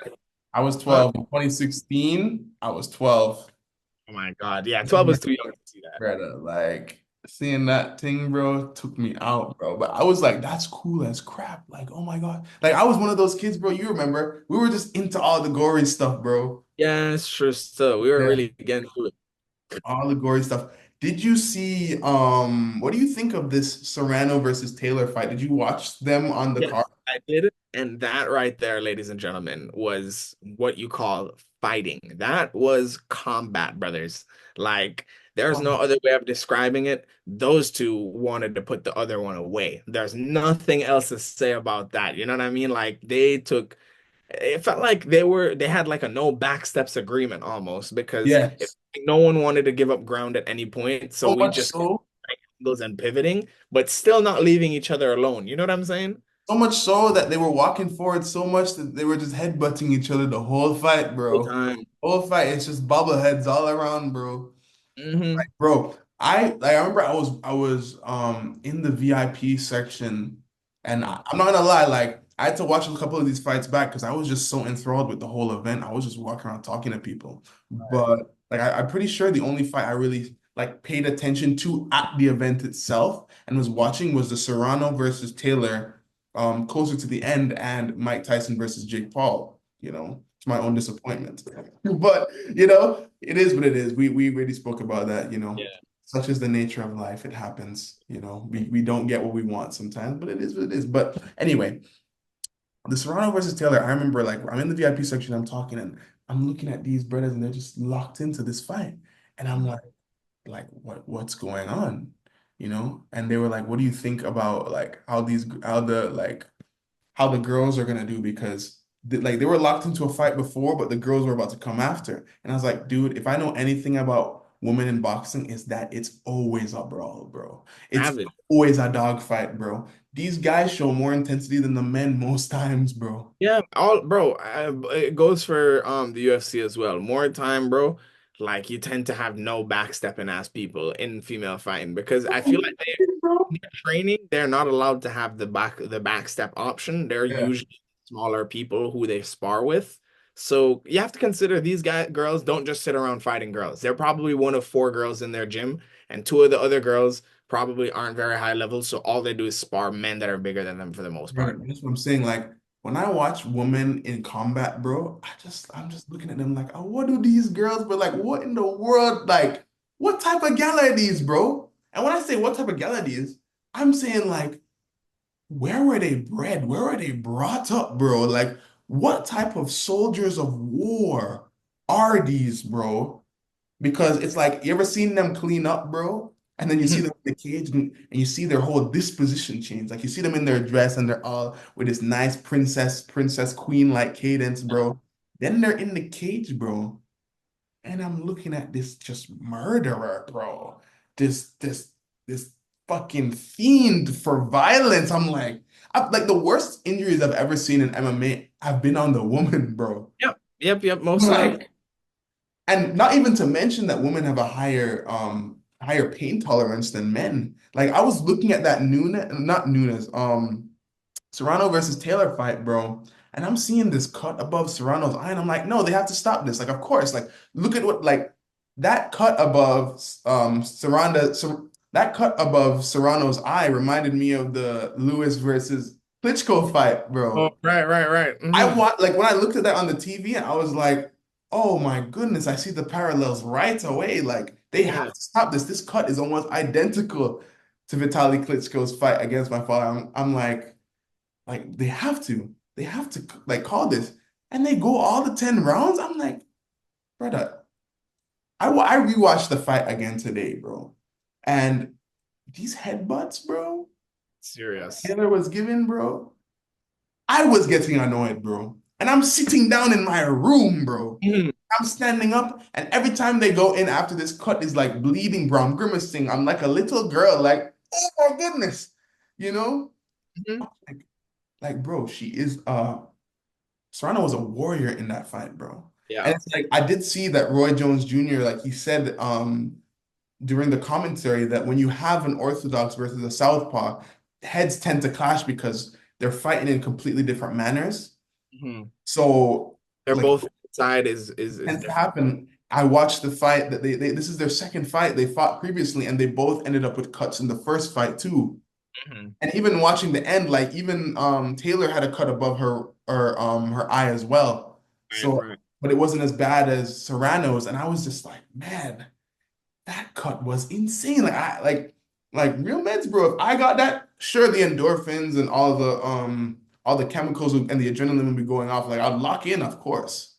I was huh? 12 in 2016. I was 12. Oh my God. Yeah, 12 is too young to see that. Brother, like seeing that thing, bro, took me out, bro. But I was like, that's cool as crap. Like, oh my God. Like, I was one of those kids, bro. You remember? We were just into all the gory stuff, bro. Yeah, it's true. Still, we were Yeah. really getting to it. All the gory stuff. Did you see, what do you think of this Serrano versus Taylor fight? Did you watch them on the card? Yes, I did. And that right there, ladies and gentlemen, was what you call fighting. That was combat, brothers. Like, there's no other way of describing it. Those two wanted to put the other one away. There's nothing else to say about that. You know what I mean? Like, it felt like they had like a no backsteps agreement almost because Yes. no one wanted to give up ground at any point. So So we much just so. angles and pivoting, but still not leaving each other alone. You know what I'm saying? So much so that they were walking forward so much that they were just headbutting each other the whole fight, Full bro. time. Whole fight, it's just bobbleheads all around, bro. Hmm. Bro, I remember I was in the VIP section, and I'm not gonna lie, like I had to watch a couple of these fights back because I was just so enthralled with the whole event. I was just walking around talking to people. But like I'm pretty sure the only fight I really like paid attention to at the event itself and was watching was the Serrano versus Taylor, closer to the end, and Mike Tyson versus Jake Paul, to my own disappointment. But it is what it is. We already spoke about that, Yeah. such is the nature of life. It happens, we don't get what we want sometimes, but it is what it is. But anyway, the Serrano versus Taylor, I remember like I'm in the VIP section, I'm talking and I'm looking at these brothers and they're just locked into this fight. And I'm like what's going on? And they were like, what do you think about like how the girls are gonna do because like they were locked into a fight before, but the girls were about to come after. And I was like, dude, if I know anything about women in boxing, is that it's always a brawl, bro. It's Savage. always a dog fight, bro. These guys show more intensity than the men most times, bro. Yeah, all bro, it goes for the UFC as well. More time, bro. Like you tend to have no backstepping ass people in female fighting because I feel like Bro. they're training, they're not allowed to have the backstep option. They're Yeah. usually smaller people who they spar with. So you have to consider these girls don't just sit around fighting girls. They're probably one of four girls in their gym, and two of the other girls probably aren't very high level. So all they do is spar men that are bigger than them for the most Right. part. That's what I'm saying. Like when I watch women in combat, bro, I'm just looking at them like, oh, what do these girls, but like, what in the world? Like, what type of gal are these, bro? And when I say what type of gal are these, I'm saying like, where were they bred? Where were they brought up, bro? Like, what type of soldiers of war are these, bro? Because it's like you ever seen them clean up, bro? And then you see them in the cage and you see their whole disposition change. Like you see them in their dress and they're all with this nice princess queen like cadence, bro. Then they're in the cage, bro. And I'm looking at this just murderer, bro. This fucking fiend for violence. I'm like the worst injuries I've ever seen in MMA have been on the woman, bro. Yep, yep, mostly. Like, and not even to mention that women have a higher pain tolerance than men. Like I was looking at that Serrano versus Taylor fight, bro, and I'm seeing this cut above Serrano's eye, and I'm like, no, they have to stop this. Like, of course, like look at what like that cut above that cut above Serrano's eye reminded me of the Lewis versus Klitschko fight, Oh, bro. right, right, right. I want like when I looked at that on the TV, I was like, oh my goodness, I see the parallels right away. Like they Yeah. have to stop this. This cut is almost identical to Vitaly Klitschko's fight against my father. I'm like they have to. They have to like call this. And they go all the 10 rounds. I'm like, brother, I rewatched the fight again today, bro. And these headbutts, bro, Serious. Taylor was giving, bro. I was getting annoyed, bro. And I'm sitting down in my room, bro. Mhm. I'm standing up, and every time they go in after this cut is like bleeding, bro. I'm grimacing. I'm like a little girl, like, oh my goodness, you know? Mhm. Like, bro, she is Serrano was a warrior in that fight, bro. And Yeah. it's like I did see that Roy Jones Jr., like he said during the commentary that when you have an orthodox versus a southpaw, heads tend to clash because they're fighting in completely different manners. Mhm. So They're like both side is tends to different. happen. I watched the fight that they this is their second fight they fought previously, and they both ended up with cuts in the first fight too. Mhm. And even watching the end, like even Taylor had a cut above her eye as well. Right, So, right. but it wasn't as bad as Serrano's, and I was just like, man, that cut was insane. Like real meds, bro. If I got that, sure, the endorphins and all the chemicals and the adrenaline would be going off. Like I'd lock in, of course.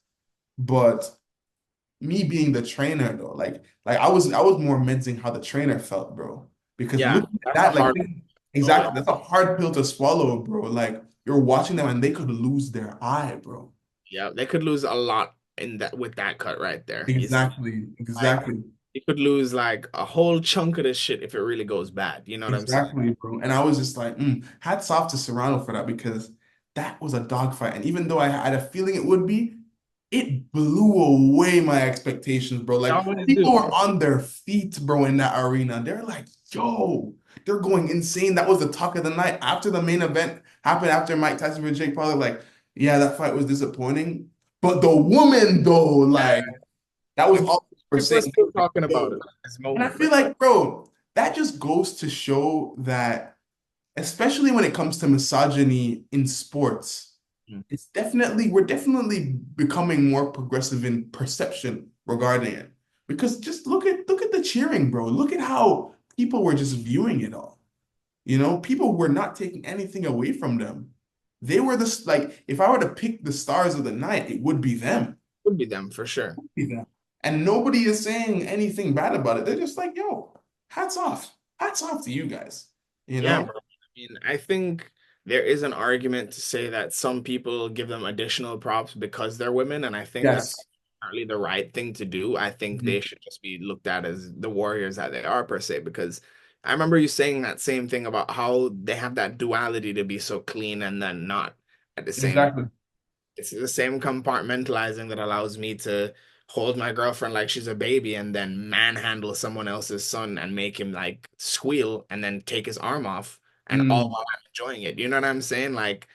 But me being the trainer though, like I was more mensing how the trainer felt, bro. Because Yeah, looking at that's a that, like hard one. exactly, that's a hard pill to swallow, bro. Like you're watching them and they could lose their eye, bro. Yeah, they could lose a lot in that with that cut right there. You see, Exactly, like exactly. you could lose like a whole chunk of this shit if it really goes bad. You know what I'm saying? Exactly, bro. And I was just like, hats off to Serrano for that because that was a dogfight. And even though I had a feeling it would be, it blew away my expectations, bro. They Like always people do. were on their feet, bro, in that arena. They're like, yo, they're going insane. That was the talk of the night after the main event happened after Mike Tyson v. Jake Paul. Like, yeah, that fight was disappointing. But the woman, though, like, Yeah. that was People, all we were people are saying. still talking about it Yo. at this And I moment, feel bro. like, bro, that just goes to show that, especially when it comes to misogyny in sports, Mm. we're definitely becoming more progressive in perception regarding it. Because just look at the cheering, bro. Look at how people were just viewing it all. People were not taking anything away from them. They were like, if I were to pick the stars of the night, it would be them. Could be them for sure. Be them. And nobody is saying anything bad about it. They're just like, yo, hats off. Hats off to you guys. You Yeah, know? bro. I mean, I think there is an argument to say that some people give them additional props because they're women, and I think that's Yes. apparently the right thing to do. I think Mhm. they should just be looked at as the warriors that they are per se, because I remember you saying that same thing about how they have that duality to be so clean and then not at the same. Exactly. It's the same compartmentalizing that allows me to hold my girlfriend like she's a baby and then manhandle someone else's son and make him like squeal and then take his arm off and all Mm. while I'm enjoying it. You know what I'm saying? Like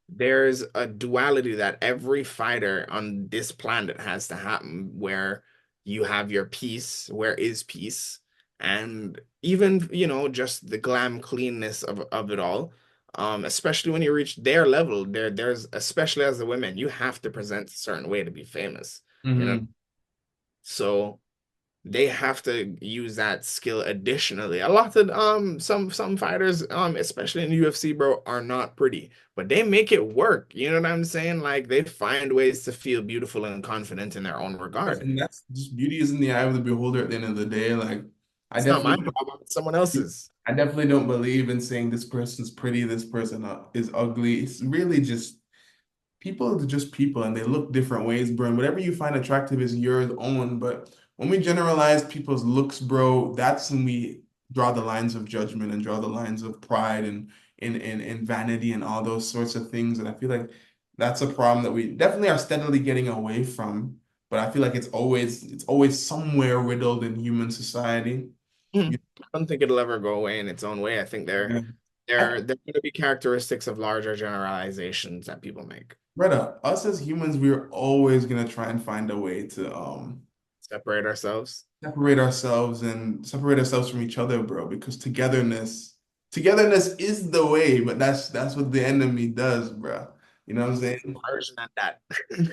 there's a duality that every fighter on this planet has to happen where you have your peace, where is peace, and even, just the glam cleanness of it all. Especially when you reach their level, there's especially as the women, you have to present a certain way to be famous, you know. Hmm. So they have to use that skill additionally. A lot of some fighters, especially in UFC, bro, are not pretty, but they make it work. You know what I'm saying? Like they find ways to feel beautiful and confident in their own regard. And that's just beauty is in the eye of the beholder at the end of the day. Like I It's not my definitely problem, it's someone else's. I definitely don't believe in saying this person's pretty, this person is ugly. It's really just people are just people and they look different ways, bro. And whatever you find attractive is yours own. But when we generalize people's looks, bro, that's when we draw the lines of judgment and draw the lines of pride and in vanity and all those sorts of things. And I feel like that's a problem that we definitely are steadily getting away from. But I feel like it's always somewhere riddled in human society. I don't think it'll ever go away in its own way. I think they're Yeah. they're they're going to be characteristics of larger generalizations that people make. Brother, us as humans, we're always gonna try and find a way to Separate ourselves. separate ourselves and separate ourselves from each other, bro, because togetherness. togetherness is the way, but that's what the enemy does, bro. You know what I'm saying? Subversion and that.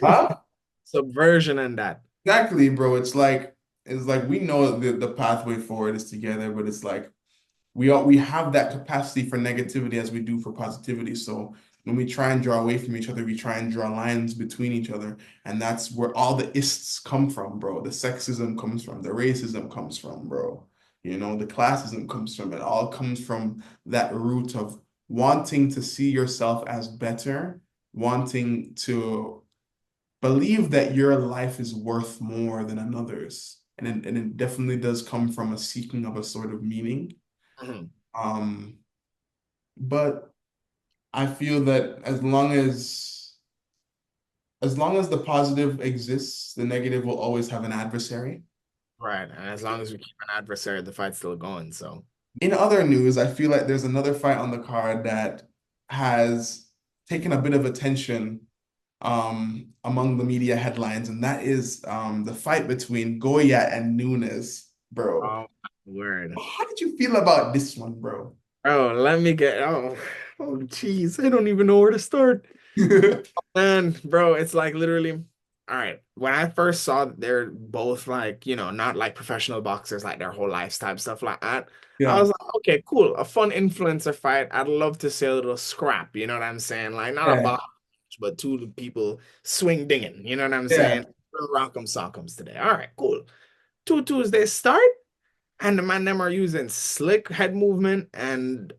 Huh? Subversion and that. Exactly, bro. It's like we know the pathway forward is together, but it's like we have that capacity for negativity as we do for positivity. So when we try and draw away from each other, we try and draw lines between each other, and that's where all the ists come from, bro. The sexism comes from, the racism comes from, bro. The classism comes from. It all comes from that root of wanting to see yourself as better, wanting to believe that your life is worth more than another's. And it definitely does come from a seeking of a sort of meaning. Mhm. Um, but I feel that as long as the positive exists, the negative will always have an adversary. Right. And as long as we keep an adversary, the fight's still going. So, In other news, I feel like there's another fight on the card that has taken a bit of attention among the media headlines, and that is the fight between Goya and Nunes, bro. oh, my word. How did you feel about this one, bro? Oh, let me get. Oh, jeez. I don't even know where to start. Man, bro, it's like literally, all right. When I first saw that they're both like, not like professional boxers, like their whole lifestyle stuff like that, I Yeah, was like, okay, cool. A fun influencer fight. I'd love to see a little scrap, you know what I'm saying? Like, not a yeah, box, but two people swing dinging, you know what I'm yeah. saying? Rock'em sock'ems today. All right, cool. Two Tuesdays start. And the man them are using slick head movement and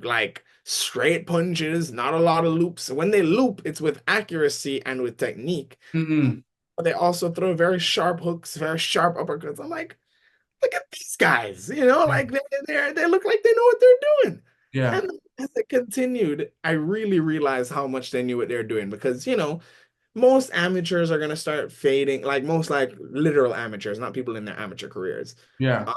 like straight punches, not a lot of loops. When they loop, it's with accuracy and with technique. Mm-mm. But they also throw very sharp hooks, very sharp uppercuts. I'm like, look at these guys, like they look like they know what they're doing. Yeah. And as it continued, I really realized how much they knew what they're doing because, most amateurs are gonna start fading, like most like literal amateurs, not people in their amateur careers Yeah.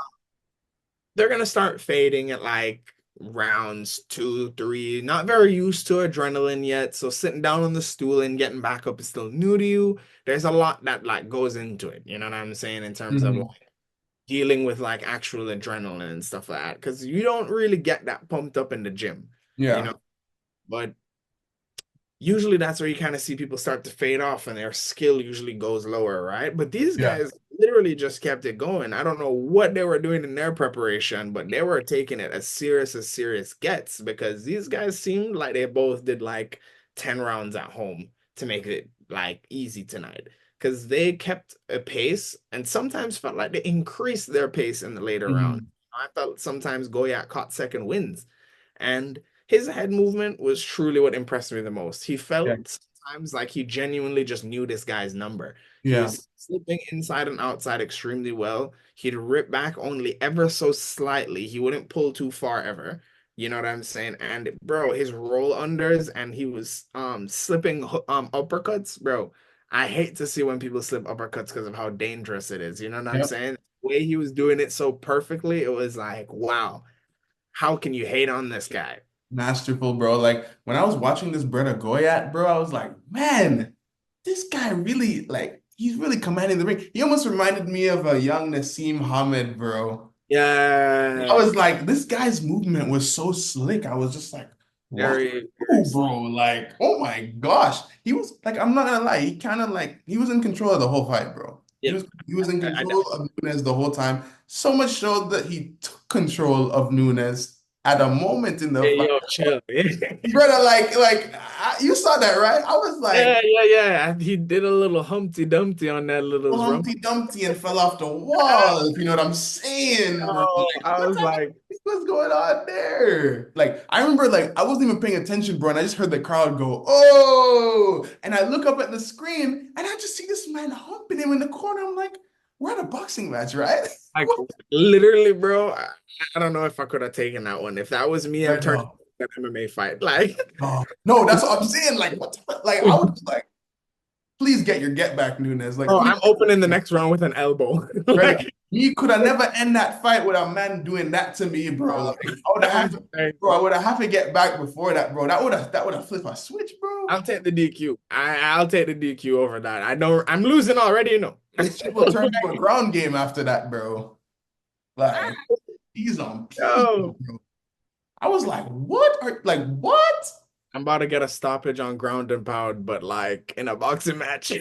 they're gonna start fading at like rounds 2, 3. Not very used to adrenaline yet, so sitting down on the stool and getting back up is still new to you. There's a lot that like goes into it. You know what I'm saying in terms of like Mhm. dealing with like actual adrenaline and stuff like that, because you don't really get that pumped up in the gym, you Yeah. know. But usually that's where you kind of see people start to fade off and their skill usually goes lower, right? But these Yeah. guys literally just kept it going. I don't know what they were doing in their preparation, but they were taking it as serious gets because these guys seemed like they both did like 10 rounds at home to make it like easy tonight. Because they kept a pace and sometimes felt like they increased their pace in the later round. Mhm. I felt sometimes Goyak caught second wins. And his head movement was truly what impressed me the most. He Yeah. felt sometimes like he genuinely just knew this guy's number. He Yeah. was slipping inside and outside extremely well. He'd rip back only ever so slightly. He wouldn't pull too far ever. You know what I'm saying? And bro, his roll unders and he was slipping uppercuts, bro. I hate to see when people slip uppercuts because of how dangerous it is. You know what I'm Yep. saying? The way he was doing it so perfectly, it was like, wow, how can you hate on this guy? Masterful, bro. Like when I was watching this brother Goyat, bro, I was like, man, this guy really he's really commanding the ring. He almost reminded me of a young Nassim Hamed, bro. I Yeah, was like, this guy's movement was so slick. I was just like, wow, very, very bro. slick. Like, oh my gosh. He was like, I'm not gonna lie, he kind of he was in control of the whole fight, bro. He Yeah, was he was in I control definitely. of Nunes the whole time. So much so that he took control of Nunes at a moment in the Hey, fight. yo, chill. Brother, you saw that, right? I was like, Yeah, yeah, yeah. He did a little Humpty Dumpty on that little rump. Humpty Dumpty and fell off the wall, if you know what I'm saying, bro. Oh, Like, I was like, what's going on there? Like, I remember, I wasn't even paying attention, bro, and I just heard the crowd go, oh! And I look up at the screen, and I just see this man humping him in the corner. I'm like, we're at a boxing match, right? like literally, bro. I don't know if I could have taken that one. If that was me, I'm turning No, an MMA fight. Like, no, that's what I'm saying. Like, I would like, please get your get back, Nunes. Like, oh, please. I'm opening the next round with an elbow. Brother, Like, you could have never end that fight with a man doing that to me, bro. uh, Like I would have I'm had to, saying, bro. I would have had to get back before that, bro. That would have flipped a switch, bro. I'll take the DQ. I'll take the DQ over that. I don't. I'm losing already, This shit will turn to a ground game after that, bro. Like he's on peak, Yo, bro. I was like, what? Like, what? I'm about to get a stoppage on ground and pound, but like in a boxing match.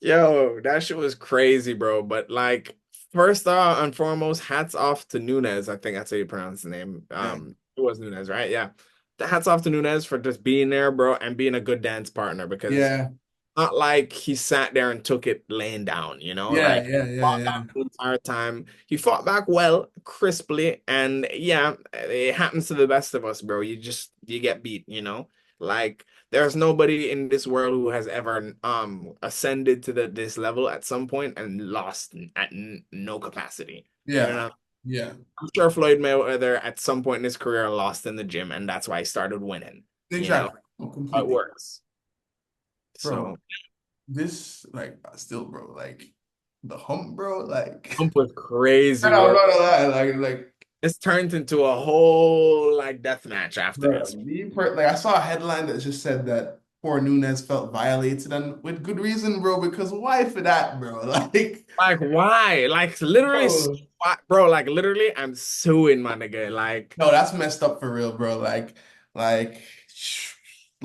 Yo, that shit was crazy, bro. But like, first and foremost, hats off to Nunez. I think that's how you pronounce the name. Yeah, It was Nunez, right? Yeah. The hats off to Nunez for just being there, bro, and being a good dance partner because yeah, not like he sat there and took it laying down, you know, yeah, like yeah, yeah, fought yeah. back the entire time. He fought back well, crisply, and yeah, it happens to the best of us, bro. You get beat, you know. Like there's nobody in this world who has ever ascended to this level at some point and lost at n no capacity. You Yeah, know, yeah, I'm sure Floyd Mayweather at some point in his career lost in the gym, and that's why he started winning. You know, exactly. Oh, how it completely. works. Bro, So. this, like, still, bro, like, the hump, bro, like, Hump was crazy, I'm bro. not gonna lie, like, It's turned into a whole like death match after bro, this. like, I saw a headline that just said that poor Nunes felt violated, and with good reason, bro, because why for that, bro? Like, Like, why? Like, literally, bro, bro. Like, literally, I'm suing my nigga. Like, no, that's messed up for real, bro. Like,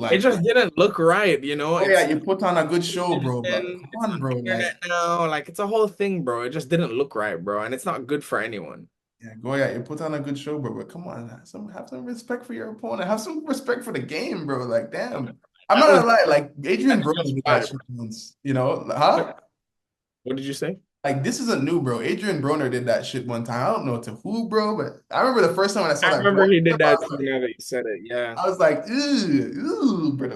it like, just didn't look right. You know, oh yeah, it's you put on a good show, bro, but and come it's on, on bro, the internet like, now. Like, it's a whole thing, bro. It just didn't look right, bro, and it's not good for anyone. yeah, go yeah, you put on a good show, bro, but come on, have some respect for your opponent, have some respect for the game, bro. Like, damn, I'm That not was gonna lie, like that Adrian Broner was did that fire, shit once, you know, huh? bro. What did you say? Like this isn't new, bro. Adrian Broner did that shit one time. I don't know to who, bro, but I remember the first time when I saw I that, bro, remember he did I that was too. like, Now that you said it, yeah. ooh, bro,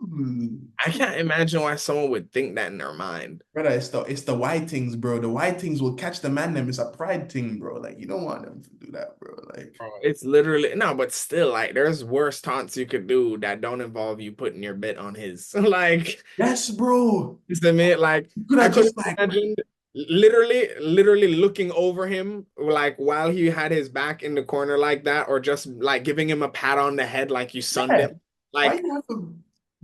ooh. I can't imagine why someone would think that in their mind. Brother, it's the white things, bro. The white things will catch the man them. It's a pride thing, bro. Like you don't want them to do that, bro. Like Bro, it's literally no, but still, like, there's worse taunts you could do that don't involve you putting your bit on his. Like, yes, bro. just admit, like, You could I have could just like imagine literally looking over him, like, while he had his back in the corner like that, or just like giving him a pat on the head, like you sunned yeah. him. Why Like, you have to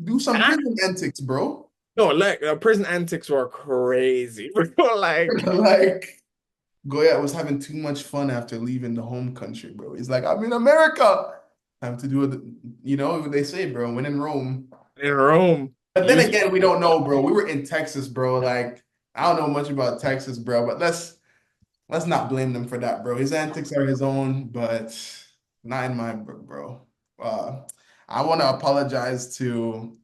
do some that, prison antics, bro? no, like, prison antics were crazy. Like, Like Goya was having too much fun after leaving the home country, bro. He's like, I'm in America. Time to do it. You know what they say, bro. When in Rome. in Rome, But then use again, we don't know, bro. We were in Texas, bro. Like, I don't know much about Texas, bro. But let's not blame them for that, bro. His antics are his own, but not in my book, bro. Uh, I want to apologize to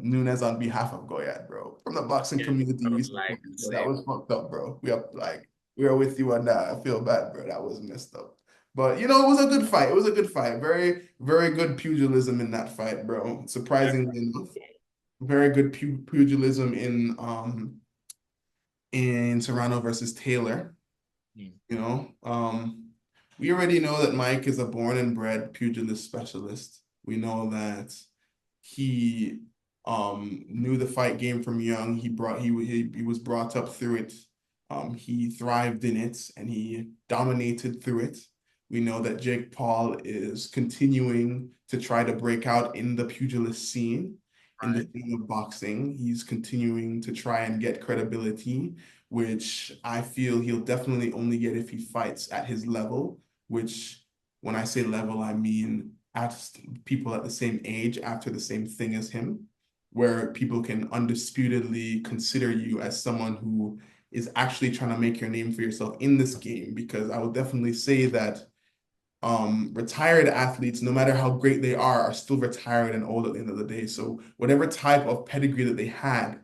Nunez on behalf of Goyat, bro. From the boxing community, we support like, you, bro. That same. was fucked up, bro. We are with you on that. I feel bad, bro. That was messed up. But you know, it was a good fight. It was a good fight. Very, very good pugilism in that fight, bro. Surprisingly enough, very good pugilism in Serrano versus Taylor. You know, we already know that Mike is a born and bred pugilist specialist. We know that he knew the fight game from young. He was brought up through it. He thrived in it and he dominated through it. We know that Jake Paul is continuing to try to break out in the pugilist scene, in the Right. scene of boxing. He's continuing to try and get credibility, which I feel he'll definitely only get if he fights at his level, which when I say level, I mean at people at the same age after the same thing as him, where people can undisputedly consider you as someone who is actually trying to make your name for yourself in this game. Because I would definitely say that retired athletes, no matter how great they are still retired and old at the end of the day. So whatever type of pedigree that they had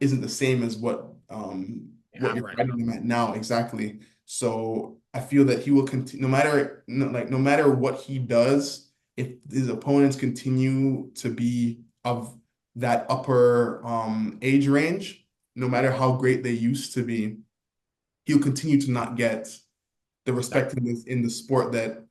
isn't the same as You what have you're right fighting now. them at now exactly. So I feel that he will continue no matter what he does, if his opponents continue to be of that upper age range, no matter how great they used to be, he'll continue to not get the That respect in the sport that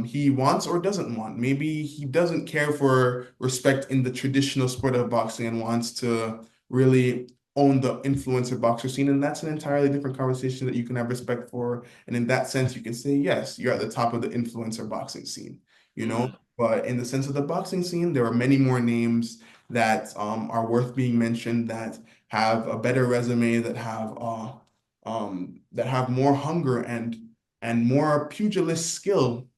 he wants or doesn't want. Maybe he doesn't care for respect in the traditional sport of boxing and wants to really own the influencer boxer scene. And that's an entirely different conversation that you can have respect for. And in that sense, you can say, yes, you're at the top of the influencer boxing scene, you know? mm, But in the sense of the boxing scene, there are many more names that are worth being mentioned that have a better resume, that have more hunger and more pugilist skill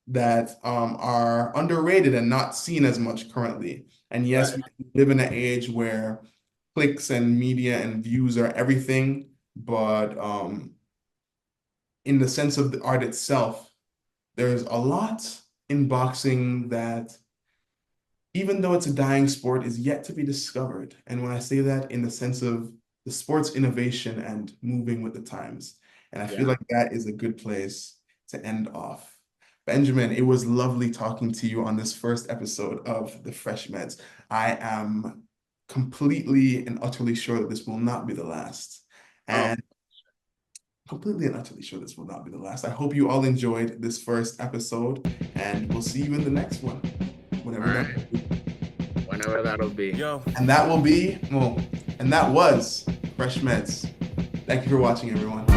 that are underrated and not seen as much currently. And yes, Right. we live in an age where clicks and media and views are everything, but in the sense of the art itself, there's a lot in boxing that, even though it's a dying sport, is yet to be discovered. And when I say that, in the sense of the sport's innovation and moving with the times. And I feel Yeah. like that is a good place to end off. Benjamin, it was lovely talking to you on this first episode of the Fresh Meds. I am completely and utterly sure that this will not be the last. Oh, And completely and utterly sure this will not be the last. I hope you all enjoyed this first episode, and we'll see you in the next one, all whenever that right. will be. Whenever that'll be. Yo. And that will be, well, and that was Fresh Meds. Thank you for watching, everyone.